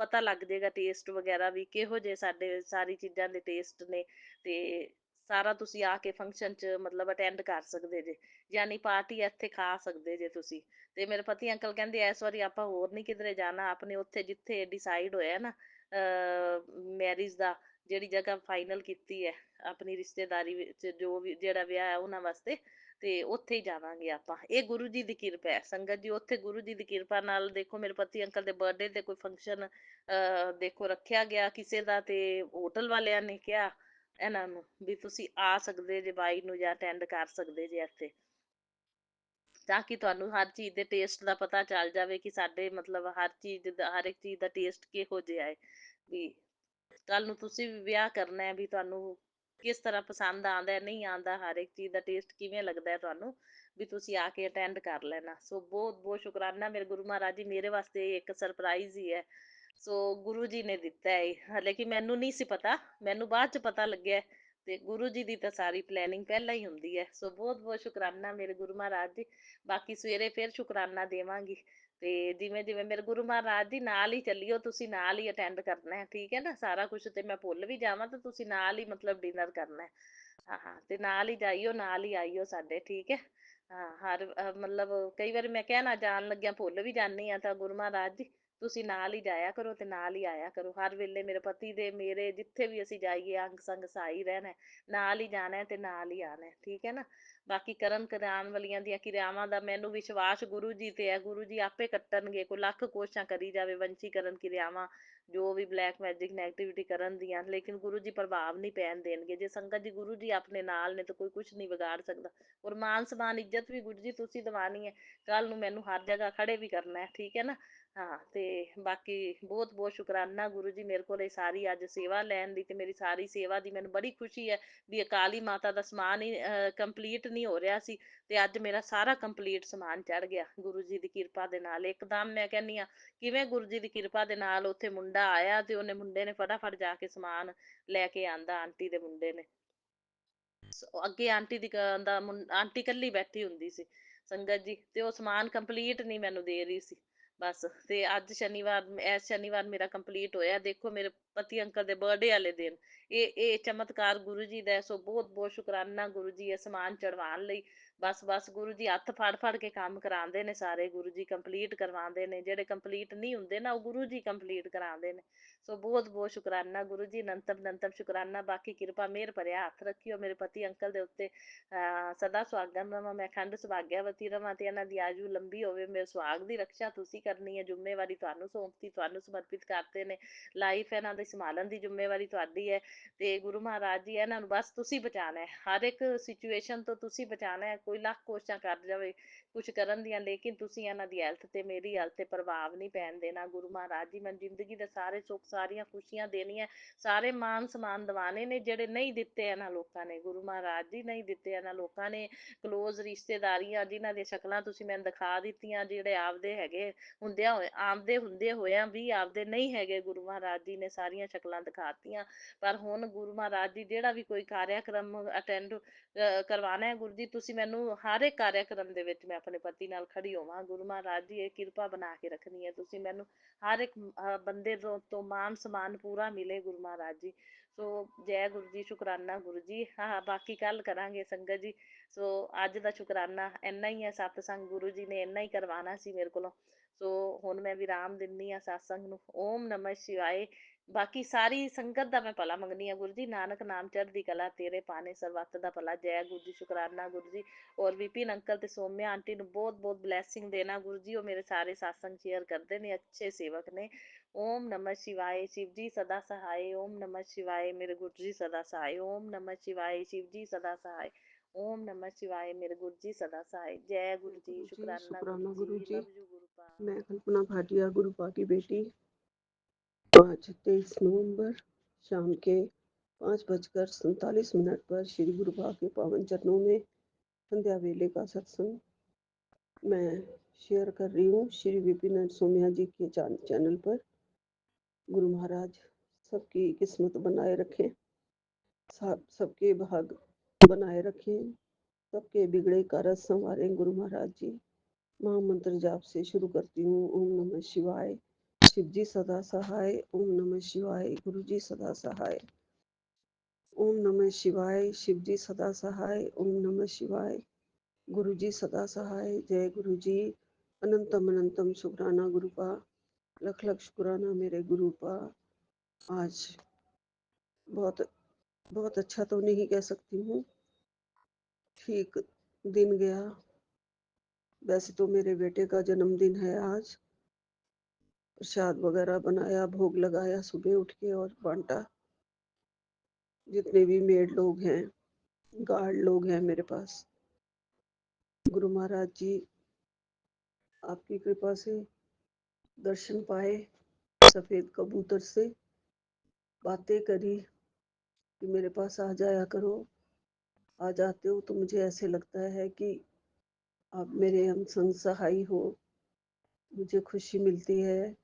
ਪਤਾ ਲੱਗ ਜਾਏਗਾ, ਟੇਸਟ ਵਗੈਰਾ ਵੀ ਕਿਹੋ ਜਿਹੇ ਸਾਡੇ ਸਾਰੀ ਚੀਜ਼ਾਂ ਦੇ ਟੇਸਟ ਨੇ। ਤੇ ਸਾਰਾ ਤੁਸੀਂ ਆ ਕੇ ਫੰਕਸ਼ਨ ਚ ਮਤਲਬ ਅਟੈਂਡ ਕਰ ਸਕਦੇ ਜੇ, ਯਾਨੀ ਪਾਰਟੀ ਇੱਥੇ ਖਾ ਸਕਦੇ ਜੇ ਤੁਸੀਂ। ਤੇ ਮੇਰੇ ਪਤੀ ਅੰਕਲ ਕਹਿੰਦੇ ਇਸ ਵਾਰੀ ਆਪਾਂ ਹੋਰ ਨੀ ਕਿਧਰੇ ਜਾਣਾ, ਆਪਣੇ ਉੱਥੇ ਜਿੱਥੇ ਡਿਸਾਈਡ ਹੋਇਆ ਨਾ ਮੈਰਿਜ ਦਾ, ਜਿਹੜੀ ਜਗ੍ਹਾ ਫਾਈਨਲ ਕੀਤੀ ਹੈ ਆਪਣੀ ਰਿਸ਼ਤੇਦਾਰੀ ਵਿੱਚ, ਜੋ ਵੀ ਜਿਹੜਾ ਵਿਆਹ ਹੈ ਉਹਨਾਂ ਵਾਸਤੇ, ਤੇ ਉੱਥੇ ਹੀ ਜਾਵਾਂਗੇ ਆਪਾਂ। ਇਹ ਗੁਰੂ ਜੀ ਦੀ ਕਿਰਪਾ ਹੈ ਸੰਗਤ ਜੀ। ਉੱਥੇ ਗੁਰੂ ਜੀ ਦੀ ਕਿਰਪਾ ਨਾਲ ਦੇਖੋ ਮੇਰੇ ਪਤੀ ਅੰਕਲ ਦੇ ਬਰਥਡੇ ਤੇ ਕੋਈ ਫੰਕਸ਼ਨ ਦੇਖੋ ਰੱਖਿਆ ਗਿਆ ਕਿਸੇ ਦਾ, ਤੇ ਹੋਟਲ ਵਾਲਿਆਂ ਨੇ ਕਿਹਾ ਇਹਨਾਂ ਨੂੰ ਵੀ ਤੁਸੀਂ ਆ ਸਕਦੇ ਜੇ ਬਾਈ ਨੂੰ ਜਾਂ ਅਟੈਂਡ ਕਰ ਸਕਦੇ ਜੇ ਇੱਥੇ, ਤਾਂ ਕਿ ਤੁਹਾਨੂੰ ਹਰ ਚੀਜ਼ ਦੇ ਟੇਸਟ ਦਾ ਪਤਾ ਚੱਲ ਜਾਵੇ ਕਿ ਸਾਡੇ ਮਤਲਬ ਹਰ ਚੀਜ਼ ਦਾ, ਹਰ ਇੱਕ ਚੀਜ਼ ਦਾ ਟੇਸਟ ਕਿਹੋ ਜਿਹਾ ਹੈ। ਵੀ ਕੱਲ ਨੂੰ ਤੁਸੀਂ ਵੀ ਵਿਆਹ ਕਰਨਾ ਹੈ, ਵੀ ਤੁਹਾਨੂੰ ਕਿਸ ਤਰ੍ਹਾਂ ਪਸੰਦ ਆਉਂਦਾ ਨਹੀਂ ਆਉਂਦਾ, ਹਰ ਇੱਕ ਚੀਜ਼ ਦਾ ਟੇਸਟ ਕਿਵੇਂ ਲੱਗਦਾ ਹੈ ਤੁਹਾਨੂੰ, ਵੀ ਤੁਸੀਂ ਆ ਕੇ ਅਟੈਂਡ ਕਰ ਲੈਣਾ। ਸੋ ਬਹੁਤ ਬਹੁਤ ਸ਼ੁਕਰਾਨਾ ਮੇਰੇ ਗੁਰੂ ਮਹਾਰਾਜ ਜੀ, ਮੇਰੇ ਵਾਸਤੇ ਇਹ ਇੱਕ ਸਰਪ੍ਰਾਈਜ਼ ਹੀ ਹੈ। ਸੋ ਗੁਰੂ ਜੀ ਨੇ ਦਿੱਤਾ ਹੈ, ਹਾਲੇ ਕਿ ਮੈਨੂੰ ਨਹੀਂ ਸੀ ਪਤਾ, ਮੈਨੂੰ ਬਾਅਦ ਚ ਪਤਾ ਲੱਗਿਆ, ਤੇ ਗੁਰੂ ਜੀ ਦੀ ਤਾਂ ਸਾਰੀ ਪਲੈਨਿੰਗ ਪਹਿਲਾਂ ਹੀ ਹੁੰਦੀ ਹੈ। ਸੋ ਬਹੁਤ ਬਹੁਤ ਸ਼ੁਕਰਾਨਾ ਮੇਰੇ ਗੁਰੂ ਮਹਾਰਾਜ ਜੀ। ਬਾਕੀ ਸਵੇਰੇ ਫਿਰ ਸ਼ੁਕਰਾਨਾ ਦੇਵਾਂਗੀ, ਤੇ ਜਿਵੇਂ ਜਿਵੇਂ ਮੇਰੇ ਗੁਰੂ ਮਹਾਰਾਜ ਜੀ ਨਾਲ ਹੀ ਚੱਲਿਓ, ਤੁਸੀਂ ਨਾਲ ਹੀ ਅਟੈਂਡ ਕਰਨਾ ਹੈ, ਠੀਕ ਹੈ ਨਾ। ਸਾਰਾ ਕੁਝ ਤੇ ਮੈਂ ਭੁੱਲ ਵੀ ਜਾਵਾਂ ਤਾਂ ਤੁਸੀਂ ਨਾਲ ਹੀ ਮਤਲਬ ਡਿਨਰ ਕਰਨਾ ਹੈ। ਹਾਂ ਹਾਂ, ਤੇ ਨਾਲ ਹੀ ਜਾਈਓ, ਨਾਲ ਹੀ ਆਈਓ ਸਾਡੇ, ਠੀਕ ਹੈ। ਹਾਂ, ਹਰ ਮਤਲਬ ਕਈ ਵਾਰੀ ਮੈਂ ਕਹਿਣਾ ਜਾਣ ਲੱਗਿਆ ਭੁੱਲ ਵੀ ਜਾਂਦੀ ਆ, ਤਾਂ ਗੁਰੂ ਮਹਾਰਾਜ ਜੀ ਤੁਸੀਂ ਨਾਲ ਹੀ ਜਾਇਆ ਕਰੋ ਤੇ ਨਾਲ ਹੀ ਆਇਆ ਕਰੋ। ਹਰ ਵੇਲੇ ਮੇਰੇ ਪਤੀ ਦੇ, ਮੇਰੇ ਜਿੱਥੇ ਵੀ ਅਸੀਂ ਜਾਈਏ ਅੰਗ ਸੰਗ ਸਹਾਈ ਰਹਿਣਾ, ਨਾਲ ਹੀ ਜਾਣਾ ਤੇ ਨਾਲ ਹੀ ਆਣਾ, ਠੀਕ ਹੈ ਨਾ। ਬਾਕੀ ਕਰਨ ਕਰਾਉਣ ਵਾਲੀਆਂ ਦੀਆਂ ਕਿਰਿਆਵਾਂ ਦਾ ਮੈਨੂੰ ਵਿਸ਼ਵਾਸ ਗੁਰੂ ਜੀ ਤੇ ਹੈ, ਗੁਰੂ ਜੀ ਆਪੇ ਕੱਟਣਗੇ। ਕੋਈ ਲੱਖ ਕੋਸ਼ਿਸ਼ਾਂ ਕਰੀ ਜਾਵੇ ਵੰਸ਼ੀਕਰਨ ਕਿਰਿਆਵਾਂ, ਜੋ ਵੀ ਬਲੈਕ ਮੈਜਿਕ ਨੈਗੇਟਿਵਿਟੀ ਕਰਨ ਦੀਆਂ, ਲੇਕਿਨ ਗੁਰੂ ਜੀ ਪ੍ਰਭਾਵ ਨਹੀਂ ਪੈਣ ਦੇਣਗੇ। ਜੇ ਸੰਗਤ ਜੀ ਗੁਰੂ ਜੀ ਆਪਣੇ ਨਾਲ ਨੇ ਤਾਂ ਕੋਈ ਕੁਝ ਨਹੀਂ ਵਿਗਾੜ ਸਕਦਾ। ਔਰ ਮਾਨ ਸਨਮਾਨ ਇੱਜ਼ਤ ਵੀ ਗੁਰੂ ਜੀ ਤੁਸੀਂ ਦਿਵਾਣੀ ਹੈ, ਕੱਲ ਨੂੰ ਮੈਨੂੰ ਹਰ ਜਗ੍ਹਾ ਖੜੇ ਵੀ ਕਰਨਾ ਹੈ, ਠੀਕ ਹੈ ਨਾ। ਹਾਂ, ਤੇ ਬਾਕੀ ਬਹੁਤ ਬਹੁਤ ਸ਼ੁਕਰਾਨਾ ਗੁਰੂ ਜੀ ਮੇਰੇ ਕੋਲ ਇਹ ਸਾਰੀ ਅੱਜ ਸੇਵਾ ਲੈਣ ਦੀ, ਤੇ ਮੇਰੀ ਸਾਰੀ ਸੇਵਾ ਦੀ ਮੈਨੂੰ ਬੜੀ ਖੁਸ਼ੀ ਹੈ ਵੀ ਅਕਾਲੀ ਮਾਤਾ ਦਾ ਸਮਾਨ ਹੀ ਕੰਪਲੀਟ ਨਹੀਂ ਹੋ ਰਿਹਾ ਸੀ, ਤੇ ਅੱਜ ਮੇਰਾ ਸਾਰਾ ਕੰਪਲੀਟ ਸਮਾਨ ਚੜ ਗਿਆ ਗੁਰੂ ਜੀ ਦੀ ਕਿਰਪਾ ਦੇ ਨਾਲ। ਇੱਕਦਮ ਮੈਂ ਕਹਿੰਨੀ ਆ ਕਿਵੇਂ ਗੁਰੂ ਜੀ ਦੀ ਕਿਰਪਾ ਦੇ ਨਾਲ ਉੱਥੇ ਮੁੰਡਾ ਆਇਆ, ਤੇ ਉਹਨੇ ਮੁੰਡੇ ਨੇ ਫਟਾਫਟ ਜਾ ਕੇ ਸਮਾਨ ਲੈ ਕੇ ਆਂਦਾ, ਆਂਟੀ ਦੇ ਮੁੰਡੇ ਨੇ। ਅੱਗੇ ਆਂਟੀ ਦੀ ਆਂਟੀ ਕੱਲੀ ਬੈਠੀ ਹੁੰਦੀ ਸੀ ਸੰਗਤ ਜੀ, ਤੇ ਉਹ ਸਮਾਨ ਕੰਪਲੀਟ ਨਹੀਂ ਮੈਨੂੰ ਦੇ ਰਹੀ ਸੀ ਬਸ। ਤੇ ਅੱਜ ਸ਼ਨੀਵਾਰ, ਇਸ ਸ਼ਨੀਵਾਰ ਮੇਰਾ ਕੰਪਲੀਟ ਹੋਇਆ। ਦੇਖੋ ਮੇਰੇ ਪਤੀ ਅੰਕਲ ਦੇ ਬਰਥਡੇ ਵਾਲੇ ਦਿਨ ਇਹ ਚਮਤਕਾਰ ਗੁਰੂ ਜੀ ਦਾ। ਸੋ ਬਹੁਤ ਬਹੁਤ ਸ਼ੁਕਰਾਨਾ ਗੁਰੂ ਜੀ ਇਹ ਸਮਾਨ ਚੜਵਾਉਣ ਲਈ। ਬਸ ਬਸ ਗੁਰੂ ਜੀ ਹੱਥ ਫੜ ਫੜ ਕੇ ਕੰਮ ਕਰਾਉਂਦੇ ਨੇ ਸਾਰੇ, ਗੁਰੂ ਜੀ ਕੰਪਲੀਟ ਕਰਵਾਉਂਦੇ ਨੇ। ਜਿਹੜੇ ਕੰਪਲੀਟ ਨਹੀਂ ਹੁੰਦੇ ਨਾ, ਉਹ ਗੁਰੂ ਜੀ ਕੰਪਲੀਟ ਕਰਾਉਂਦੇ ਨੇ। ਸੋ ਬਹੁਤ ਬਹੁਤ ਸ਼ੁਕਰਾਨਾ ਗੁਰੂ ਜੀ, ਅਨੰਤਮ ਅਨੰਤਮ ਸ਼ੁਕਰਾਨਾ। ਬਾਕੀ ਕਿਰਪਾ ਮਿਹਰ ਭਰਿਆ ਹੱਥ ਰੱਖਿਓ ਮੇਰੇ ਪਤੀ ਅੰਕਲ ਦੇ ਉੱਤੇ। ਸਦਾ ਸੁਹਾਗਣ ਰਵਾਂ ਮੈਂ, ਅਖੰਡ ਸੁਭਾਗਿਆਵਤੀ ਰਵਾਂ, ਤੇ ਇਹਨਾਂ ਦੀ ਆਯੂ ਲੰਬੀ ਹੋਵੇ। ਮੇਰੇ ਸੁਹਾਗ ਦੀ ਰਕਸ਼ਾ ਤੁਸੀਂ ਕਰਨੀ ਹੈ, ਜ਼ਿੰਮੇਵਾਰੀ ਤੁਹਾਨੂੰ ਸੌਂਪਤੀ, ਤੁਹਾਨੂੰ ਸਮਰਪਿਤ ਕਰਤੇ ਨੇ। ਲਾਈਫ ਇਹਨਾਂ ਦੀ ਸੰਭਾਲਣ ਦੀ ਜ਼ਿੰਮੇਵਾਰੀ ਤੁਹਾਡੀ ਹੈ, ਤੇ ਗੁਰੂ ਮਹਾਰਾਜ ਜੀ ਇਹਨਾਂ ਨੂੰ ਬਸ ਤੁਸੀਂ ਬਚਾਉਣਾ ਹੈ, ਹਰ ਇੱਕ ਸਿਚੁਏਸ਼ਨ ਤੋਂ ਤੁਸੀਂ ਬਚਾਉਣਾ ਹੈ। ਕੋਈ ਲੱਖ ਕੋਸ਼ਿਸ਼ਾਂ ਕਰ ਜਾਵੇ ਕੁਛ ਕਰਨ ਦੀਆਂ, ਲੇਕਿਨ ਤੁਸੀਂ ਇਹਨਾਂ ਦੀ ਹੈਲਥ ਤੇ ਮੇਰੀ ਹੈਲਥ ਤੇ ਪ੍ਰਭਾਵ ਨਹੀਂ ਪੈਣ ਦੇਣਾ। ਗੁਰੂ ਮਹਾਰਾਜ ਜੀ ਮੈਨੂੰ ਜ਼ਿੰਦਗੀ ਦੇ ਸਾਰੇ ਸੁੱਖ, ਸਾਰੀਆਂ ਖੁਸ਼ੀਆਂ ਦੇਣੀਆਂ, ਸਾਰੇ ਮਾਨ ਸਮਾਨ ਦਿਵਾਣੇ ਨੇ ਜਿਹੜੇ ਨਹੀਂ ਦਿੱਤੇ ਇਹਨਾਂ ਲੋਕਾਂ ਨੇ। ਗੁਰੂ ਮਹਾਰਾਜ ਜੀ ਨਹੀਂ ਦਿੱਤੇ ਇਹਨਾਂ ਲੋਕਾਂ ਨੇ। ਕਲੋਜ਼ ਰਿਸ਼ਤੇਦਾਰੀਆਂ ਜਿਨ੍ਹਾਂ ਦੀਆਂ ਸ਼ਕਲਾਂ ਤੁਸੀਂ ਮੈਨੂੰ ਦਿਖਾ ਦਿੱਤੀਆਂ, ਜਿਹੜੇ ਆਪਦੇ ਹੈਗੇ ਹੁੰਦਿਆਂ ਹੋਏ, ਆਪਦੇ ਹੁੰਦੇ ਹੋਇਆਂ ਵੀ ਆਪਦੇ ਨਹੀਂ ਹੈਗੇ, ਗੁਰੂ ਮਹਾਰਾਜ ਜੀ ਨੇ ਸਾਰੀਆਂ ਸ਼ਕਲਾਂ ਦਿਖਾਤੀਆਂ। ਪਰ ਹੁਣ ਗੁਰੂ ਮਹਾਰਾਜ ਜੀ ਜਿਹੜਾ ਵੀ ਕੋਈ ਕਾਰਿਆਕ੍ਰਮ ਅਟੈਂਡ ਕਰਵਾਉਣਾ ਹੈ, ਗੁਰੂ ਜੀ ਤੁਸੀਂ ਮੈਨੂੰ ਹਰ ਇੱਕ ਕਾਰਿਆਕ੍ਰਮ ਦੇ ਵਿੱਚ ਮੈਂ ਆਪਣੇ ਪਤੀ ਨਾਲ ਖੜੀ ਹੋਵਾਂ। ਗੁਰੂ ਮਹਾਰਾਜ ਜੀ ਇਹ ਕਿਰਪਾ ਬਣਾ ਕੇ ਰੱਖਣੀ ਹੈ ਤੁਸੀਂ ਮੈਨੂੰ, ਹਰ ਇੱਕ ਬੰਦੇ ਤੋਂ ਮਾਨ ਸਮਾਨ ਪੂਰਾ ਮਿਲੇ ਗੁਰੂ ਮਹਾਰਾਜ ਜੀ। ਸੋ ਜੈ ਗੁਰੂ ਜੀ, ਸ਼ੁਕਰਾਨਾ ਗੁਰੂ ਜੀ। ਹਾਂ, ਬਾਕੀ ਕੱਲ ਕਰਾਂਗੇ ਸੰਗਤ ਜੀ। ਸੋ ਅੱਜ ਦਾ ਸ਼ੁਕਰਾਨਾ ਇੰਨਾ ਹੀ ਹੈ, ਸਤਸੰਗ ਗੁਰੂ ਜੀ ਨੇ ਇੰਨਾ ਹੀ ਕਰਵਾਉਣਾ ਸੀ ਮੇਰੇ ਕੋਲੋਂ। ਸੋ ਹੁਣ ਮੈਂ ਵਿਰਾਮ ਦਿੰਦੀ ਹਾਂ ਸਤਸੰਗ ਨੂੰ। ਓਮ ਨਮः ਸ਼ਿਵਾਏ। ਬਾਕੀ ਸਾਰੀ ਸੰਗਤ ਦਾ ਮੈਂ ਭਲਾ ਮੰਗਣੀ ਆ ਗੁਰੂ ਜੀ, ਨਾਨਕ ਨਾਮ ਚੜ੍ਹਦੀ ਕਲਾ ਤੇਰੇ ਪਾਣੇ, ਸਰਬੱਤ ਦਾ ਭਲਾ। ਜੈ ਗੁਰੂ ਜੀ, ਸ਼ੁਕਰਾਨਾ ਗੁਰੂ ਜੀ। ਔਰ ਵਿਪਿਨ ਅੰਕਲ ਤੇ ਸੋਮਿਆ ਆਂਟੀ ਨੂੰ ਬਹੁਤ ਬਹੁਤ ਬਲੈਸਿੰਗ ਦੇਣਾ ਗੁਰੂ ਜੀ, ਉਹ ਮੇਰੇ ਸਾਰੇ ਸਤਸੰਗ ਸ਼ੇਅਰ ਕਰਦੇ ਨੇ, ਅੱਛੇ ਸੇਵਕ ਨੇ। ਓਮ ਨਮः शिवाय, शिव जी सदा सहाय। ओम नमः शिवाय, मेरे गुरु जी सदा सहाय। ओम नमः शिवाय, शिव जी सदा सहाय। ओम नमः शिवाय, मेरे गुरु जी सदा सहाय। जय गुरु जी, शुक्राना गुरु जी, लव यू गुरु पा। मैं कल्पना भाटिया, गुरुपा की बेटी। आज 23 नवंबर शाम के 5:47 पर श्री गुरुपा के पावन चरणों में संध्या वेले का सत्संग मैं शेयर कर रही हूँ श्री विपिन सोमिया जी के चैनल पर। गुरु महाराज सबकी किस्मत बनाए रखें, सबके भाग बनाए रखें, सबके बिगड़े कार्य संवारें गुरु महाराज जी। महामंत्र जाप से शुरू करती हूँ। ओम नमः शिवाय, शिव जी सदा सहाय। ओम नमः शिवाय, गुरु जी सदा सहाय। ओम नमः शिवाय, शिव जी सदा सहाय। ओम नमः शिवाय, गुरु जी सदा सहाय। जय गुरु जी, अनंतम अनंतम शुक्राना गुरुपा, लख लख शुक्राना मेरे गुरुपा। आज बहुत बहुत अच्छा तो नहीं कह सकती हूँ, ठीक दिन गया। वैसे तो मेरे बेटे का जन्मदिन है आज। प्रसाद वगैरह बनाया, भोग लगाया सुबह उठ के और बांटा। जितने भी मेड लोग हैं, गार्ड लोग हैं मेरे पास, गुरु महाराज जी आपकी कृपा से दर्शन पाए, सफेद कबूतर से बातें करी कि मेरे पास आ जाया करो। आ जाते हो तो मुझे ऐसे लगता है कि आप मेरे हम संग सहाय हो, मुझे खुशी मिलती है।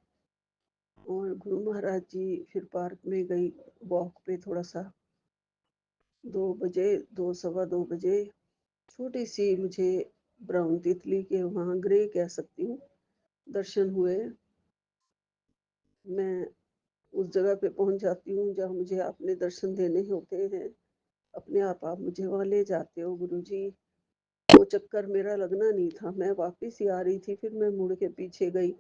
और गुरु महाराज जी फिर पार्क में गई वॉक पे, थोड़ा सा 2 बजे, 2 सवा 2 बजे छोटी सी मुझे ब्राउन तितली के वहाँ ग्रे कह सकती हूँ दर्शन हुए। मैं उस जगह पे पहुंच जाती हूँ जहाँ मुझे अपने दर्शन देने होते हैं, अपने आप मुझे वहाँ ले जाते हो गुरु जी। वो चक्कर मेरा लगना नहीं था, मैं वापस ही आ रही थी, फिर मैं मुड़ के पीछे गई,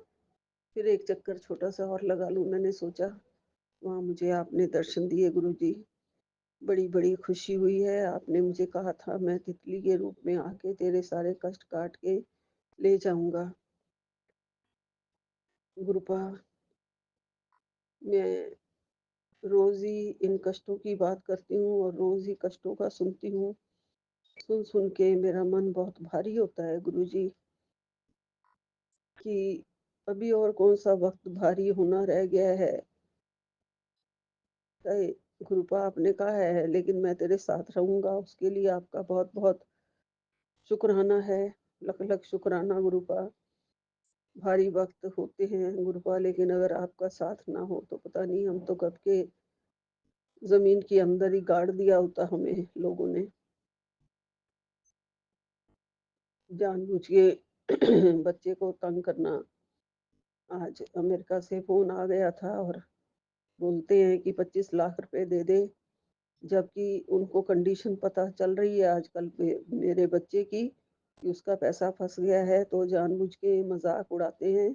फिर एक चक्कर छोटा सा और लगा लूँ, मैंने सोचा। वहाँ मुझे आपने दर्शन दिए गुरु जी, बड़ी बड़ी खुशी हुई है। आपने मुझे कहा था मैं तितली के रूप में आके तेरे सारे कष्ट काट के ले जाऊंगा। गुरुपा, मैं रोज ही इन कष्टों की बात करती हूँ और रोज ही कष्टों का सुनती हूँ। सुन सुन के मेरा मन बहुत भारी होता है गुरुजी, कि अभी और कौन सा वक्त भारी होना रह गया है। चाहे गुरुपा आपने कहा है, लेकिन मैं तेरे साथ रहूंगा, उसके लिए आपका बहुत बहुत शुक्राना है, लख लख शुक्राना गुरुपा। भारी वक्त होते हैं गुरुपा, लेकिन अगर आपका साथ ना हो तो पता नहीं हम तो कब के जमीन के अंदर ही गाड़ दिया होता हमें लोगों ने जानबूझ के बच्चे को तंग करना। आज अमेरिका से फोन आ गया था और बोलते हैं कि 25 लाख रुपए दे दे, जबकि उनको कंडीशन पता चल रही है आजकल मेरे बच्चे की कि उसका पैसा फंस गया है, तो जानबूझ के मजाक उड़ाते हैं।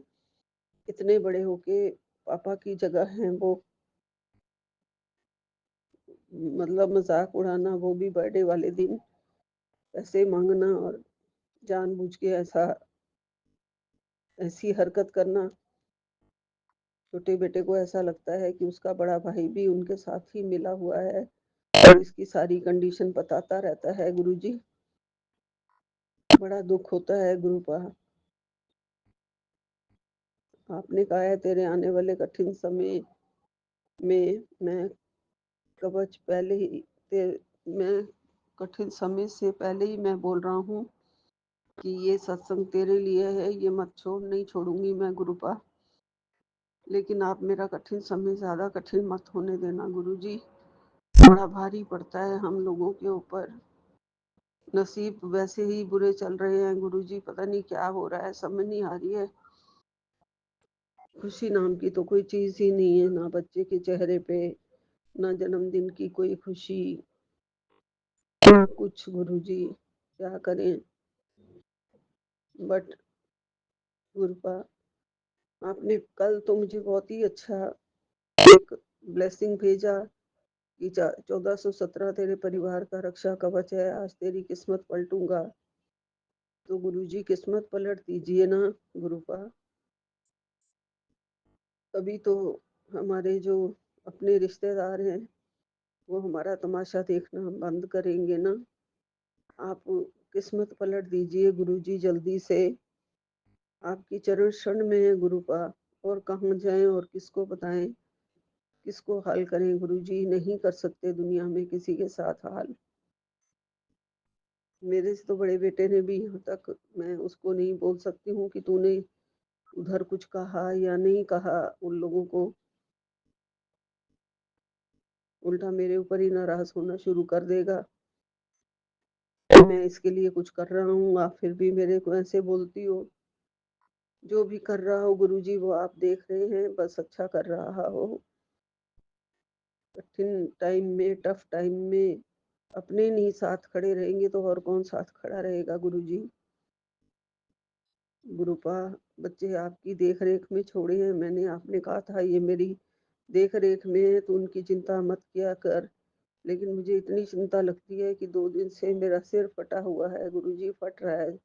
इतने बड़े होके पापा की जगह हैं वो, मतलब मजाक उड़ाना, वो भी बर्थडे वाले दिन पैसे मांगना और जानबूझ के ऐसी हरकत करना। छोटे बेटे को ऐसा लगता है कि उसका बड़ा भाई भी उनके साथ ही मिला हुआ है और इसकी सारी कंडीशन बताता रहता है गुरुजी। बड़ा दुख होता है गुरुपा। आपने कहा है तेरे आने वाले कठिन समय में मैं कवच पहले ही मैं कठिन समय से पहले ही मैं बोल रहा हूँ कि ये सत्संग तेरे लिए है, ये मत छोड़, नहीं छोड़ूंगी मैं गुरुपा। लेकिन आप मेरा कठिन समय ज्यादा कठिन मत होने देना गुरुजी, बड़ा भारी पड़ता है हम लोगों के ऊपर। नसीब वैसे ही बुरे चल रहे हैं गुरुजी, पता नहीं क्या हो रहा है, समझ नहीं आ रही है। खुशी नाम की तो कोई चीज ही नहीं है, ना बच्चे के चेहरे पे, ना जन्मदिन की कोई खुशी, ना कुछ गुरुजी, क्या करें। बट गुरुपा, आपने कल तो मुझे बहुत ही अच्छा एक ब्लेसिंग भेजा कि 1417 तेरे परिवार का रक्षा कवच है, आज तेरी किस्मत पलटूंगा। तो गुरुजी किस्मत पलट दीजिए ना गुरुपा। तभी तो हमारे जो अपने रिश्तेदार हैं वो हमारा तमाशा देखना बंद करेंगे ना। आप किस्मत पलट दीजिए गुरुजी जल्दी से, आपकी चरण शरण में है गुरुपा। और कहाँ जाएं और किसको बताएं, किसको हाल करें गुरुजी, नहीं कर सकते दुनिया में किसी के साथ हाल। मेरे से तो बड़े बेटे ने भी यहाँ तक, मैं उसको नहीं बोल सकती हूँ कि तूने उधर कुछ कहा या नहीं कहा, उन लोगों को उल्टा मेरे ऊपर ही नाराज होना शुरू कर देगा। मैं इसके लिए कुछ कर रहा हूँ, आप फिर भी मेरे को ऐसे बोलती हो। जो भी कर रहा हो गुरुजी वो आप देख रहे हैं, बस अच्छा कर रहा हो। कठिन टाइम में, टफ टाइम में अपने नहीं साथ खड़े रहेंगे तो और कौन साथ खड़ा रहेगा गुरुजी। गुरुपा, बच्चे आपकी देख रेख में छोड़े हैं मैंने, आपने कहा था ये मेरी देख रेख में है तो उनकी चिंता मत किया कर। लेकिन मुझे इतनी चिंता लगती है कि 2 दिन से मेरा सिर फटा हुआ है गुरुजी, फट रहा है,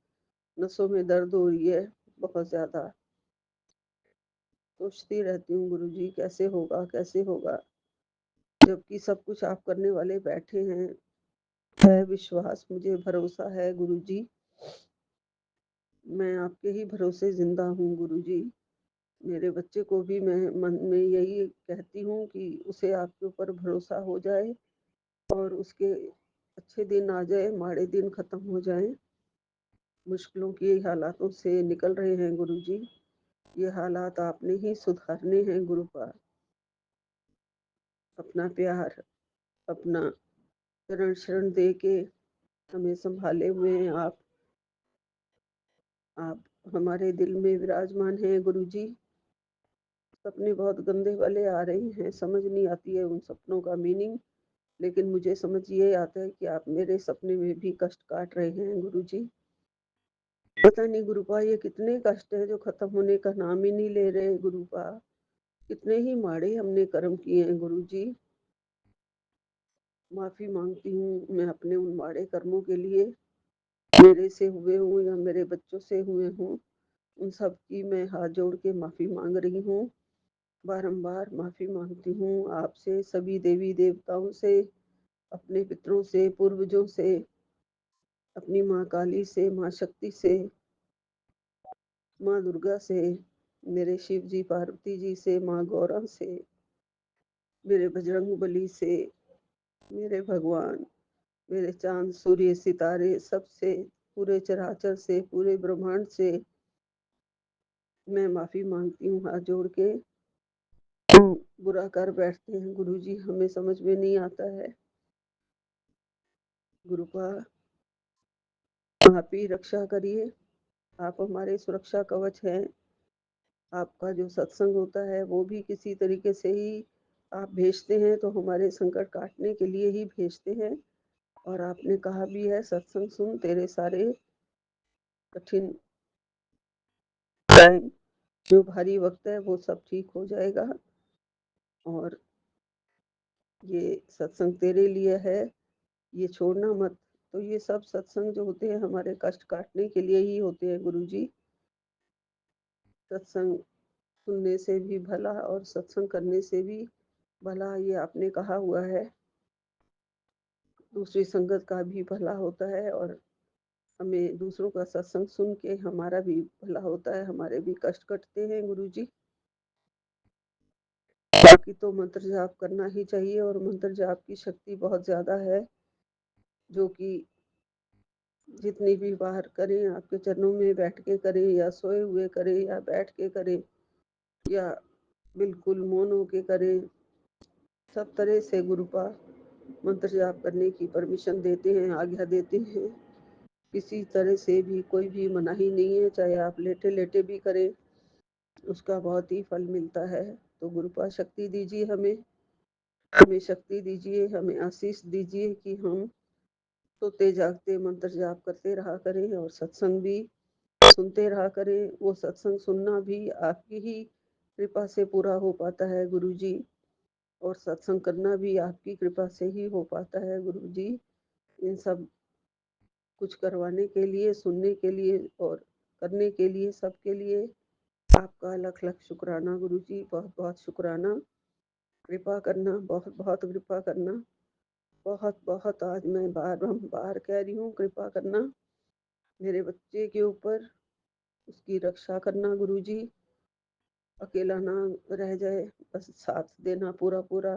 नसों में दर्द हो रही है बहुत ज्यादा। सोचती रहती हूँ गुरुजी कैसे होगा कैसे होगा। जबकि सब कुछ आप करने वाले बैठे हैं। है विश्वास, मुझे भरोसा है गुरुजी, मैं आपके ही भरोसे जिंदा हूँ गुरुजी। मेरे बच्चे को भी मैं मन में यही कहती हूँ कि उसे आपके ऊपर भरोसा हो जाए और उसके अच्छे दिन आ जाए, माड़े दिन खत्म हो जाएं। मुश्किलों की हालातों से निकल रहे हैं गुरुजी, ये हालात आपने ही सुधारने हैं गुरुपाद। अपना प्यार, अपना चरण शरण दे के हमें संभाले हुए हैं आप हमारे दिल में विराजमान हैं गुरुजी। सपने बहुत गंदे वाले आ रहे हैं, समझ नहीं आती है उन सपनों का मीनिंग, लेकिन मुझे समझ ये आता है कि आप मेरे सपने में भी कष्ट काट रहे हैं गुरुजी। पता नहीं गुरुपा ये कितने कष्ट है जो खत्म होने का नाम ही नहीं ले रहे गुरुपा। कितने ही माड़े हमने कर्म किए हैं गुरुजी। माफी मांगती हूँ मैं अपने उन माड़े कर्मों के लिए, मेरे से हुए हूँ या मेरे बच्चों से हुए हूँ, उन सब की मैं हाथ जोड़ के माफी मांग रही हूँ। बारंबार माफी मांगती हूँ आपसे, सभी देवी देवताओं से, अपने पितरों से, पूर्वजों से, अपनी माँ काली से, माँ शक्ति से, माँ दुर्गा से, मेरे शिव जी पार्वती जी से, माँ गौरा से, मेरे बजरंग बली से, मेरे भगवान, मेरे चांद सूर्य सितारे सबसे, पूरे चराचर से, पूरे ब्रह्मांड से मैं माफी मांगती हूँ हाथ जोड़ के। हम बुरा कर बैठते हैं गुरुजी, हमें समझ में नहीं आता है गुरुपा। आप ही रक्षा करिए, आप हमारे सुरक्षा कवच हैं। आपका जो सत्संग होता है वो भी किसी तरीके से ही आप भेजते हैं, तो हमारे संकट काटने के लिए ही भेजते हैं। और आपने कहा भी है, सत्संग सुन तेरे सारे कठिन टाइम, जो भारी वक्त है वो सब ठीक हो जाएगा। और ये सत्संग तेरे लिए है, ये छोड़ना मत। तो ये सब सत्संग जो होते हैं हमारे कष्ट काटने के लिए ही होते हैं गुरुजी। सत्संग सुनने से भी भला और सत्संग करने से भी भला, ये आपने कहा हुआ है। दूसरी संगत का भी भला होता है और हमें दूसरों का सत्संग सुन के हमारा भी भला होता है, हमारे भी कष्ट कटते हैं गुरुजी। बाकी तो मंत्र जाप करना ही चाहिए और मंत्र जाप की शक्ति बहुत ज्यादा है, जो कि जितनी भी बार करें, आपके चरणों में बैठ के करें या सोए हुए करें या बैठ के करें या बिल्कुल मौन होके करें, सब तरह से गुरुपा मंत्र जाप करने की परमिशन देते हैं, आज्ञा देते हैं। किसी तरह से भी कोई भी मनाही नहीं है, चाहे आप लेटे लेटे भी करें, उसका बहुत ही फल मिलता है। तो गुरुपा शक्ति दीजिए हमें शक्ति दीजिए, हमें आशीष दीजिए कि हम सोते जागते मंत्र जाप करते रहा करें और सत्संग भी सुनते रहा करें। वो सत्संग सुनना भी आपकी ही कृपा से पूरा हो पाता है गुरुजी, और सत्संग करना भी आपकी कृपा से ही हो पाता है गुरुजी। इन सब कुछ करवाने के लिए, सुनने के लिए और करने के लिए, सबके लिए आपका लख लख शुक्राना गुरुजी, बहुत बहुत शुक्राना। कृपा करना, बहुत बहुत कृपा करना, बहुत बहुत। आज मैं बार कह रही हूँ, कृपा करना मेरे बच्चे के ऊपर, उसकी रक्षा करना गुरुजी, अकेला ना रह जाए, बस साथ देना पूरा पूरा।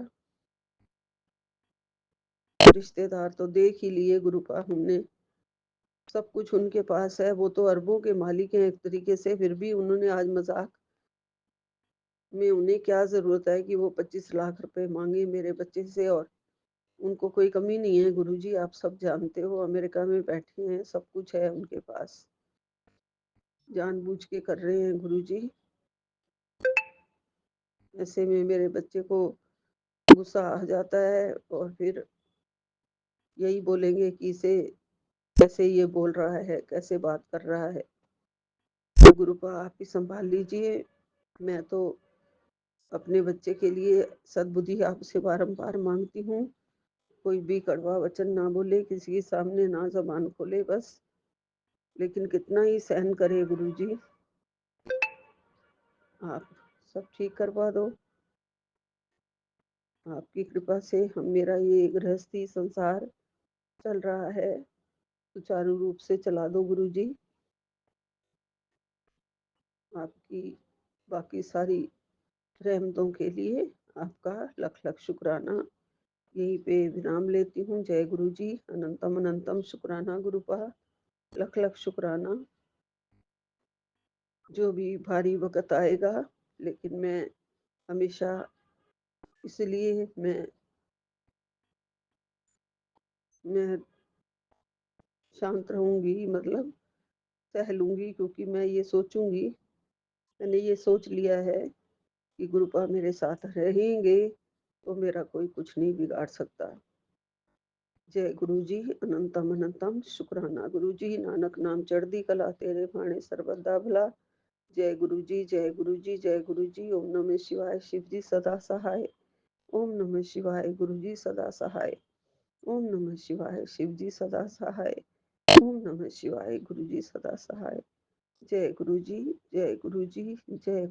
रिश्तेदार तो देख ही लिए गुरुपा हमने, सब कुछ उनके पास है, वो तो अरबों के मालिक हैं एक तरीके से, फिर भी उन्होंने आज मजाक में, उन्हें क्या जरूरत है कि वो 25 लाख रुपए मांगे मेरे बच्चे से, और उनको कोई कमी नहीं है गुरुजी, आप सब जानते हो। अमेरिका में बैठे हैं, सब कुछ है उनके पास, जानबूझ के कर रहे हैं गुरुजी। ऐसे में मेरे बच्चे को गुस्सा आ जाता है और फिर यही बोलेंगे कि इसे कैसे ये बोल रहा है, कैसे बात कर रहा है। तो गुरुपा आप ही संभाल लीजिए। मैं तो अपने बच्चे के लिए सद्बुद्धि आपसे बारंबार मांगती हूँ, कोई भी कड़वा वचन ना बोले, किसी के सामने ना जबान खोले बस। लेकिन कितना ही सहन करे गुरुजी, आप सब ठीक करवा दो। आपकी कृपा से मेरा ये गृहस्थी संसार चल रहा है, सुचारू रूप से चला दो गुरुजी। आपकी बाकी सारी रहमतों के लिए आपका लख लख शुक्राना। यहीं पे विराम लेती हूँ। जय गुरु जी। अनंतम अनंतम शुक्राना गुरुपा, लख लख शुक्राना। जो भी भारी वक्त आएगा, लेकिन मैं हमेशा इसलिए मैं शांत रहूंगी, मतलब सह लूंगी, क्योंकि मैं ये सोचूंगी, मैंने ये सोच लिया है कि गुरुपा मेरे साथ रहेंगे तो मेरा कोई कुछ नहीं बिगाड़ सकता। जय गुरु जी। अनंतम अनंतम शुक्राना गुरु जी। नानक नाम चढ़दी कला, तेरे भाणे सर्वदा भला। जय गुरु जी, जय गुरु जी, जय गुरु जी। ओम नमः शिवाय। शिव जी सदा सहाय। ओम नमः शिवाय। गुरु जी सदा सहाय। ओम नमः शिवाय। शिव जी सदा सहाय। ओम नमः शिवाय। गुरु जी सदा सहाय। जय गुरु जी, जय गुरु जी, जय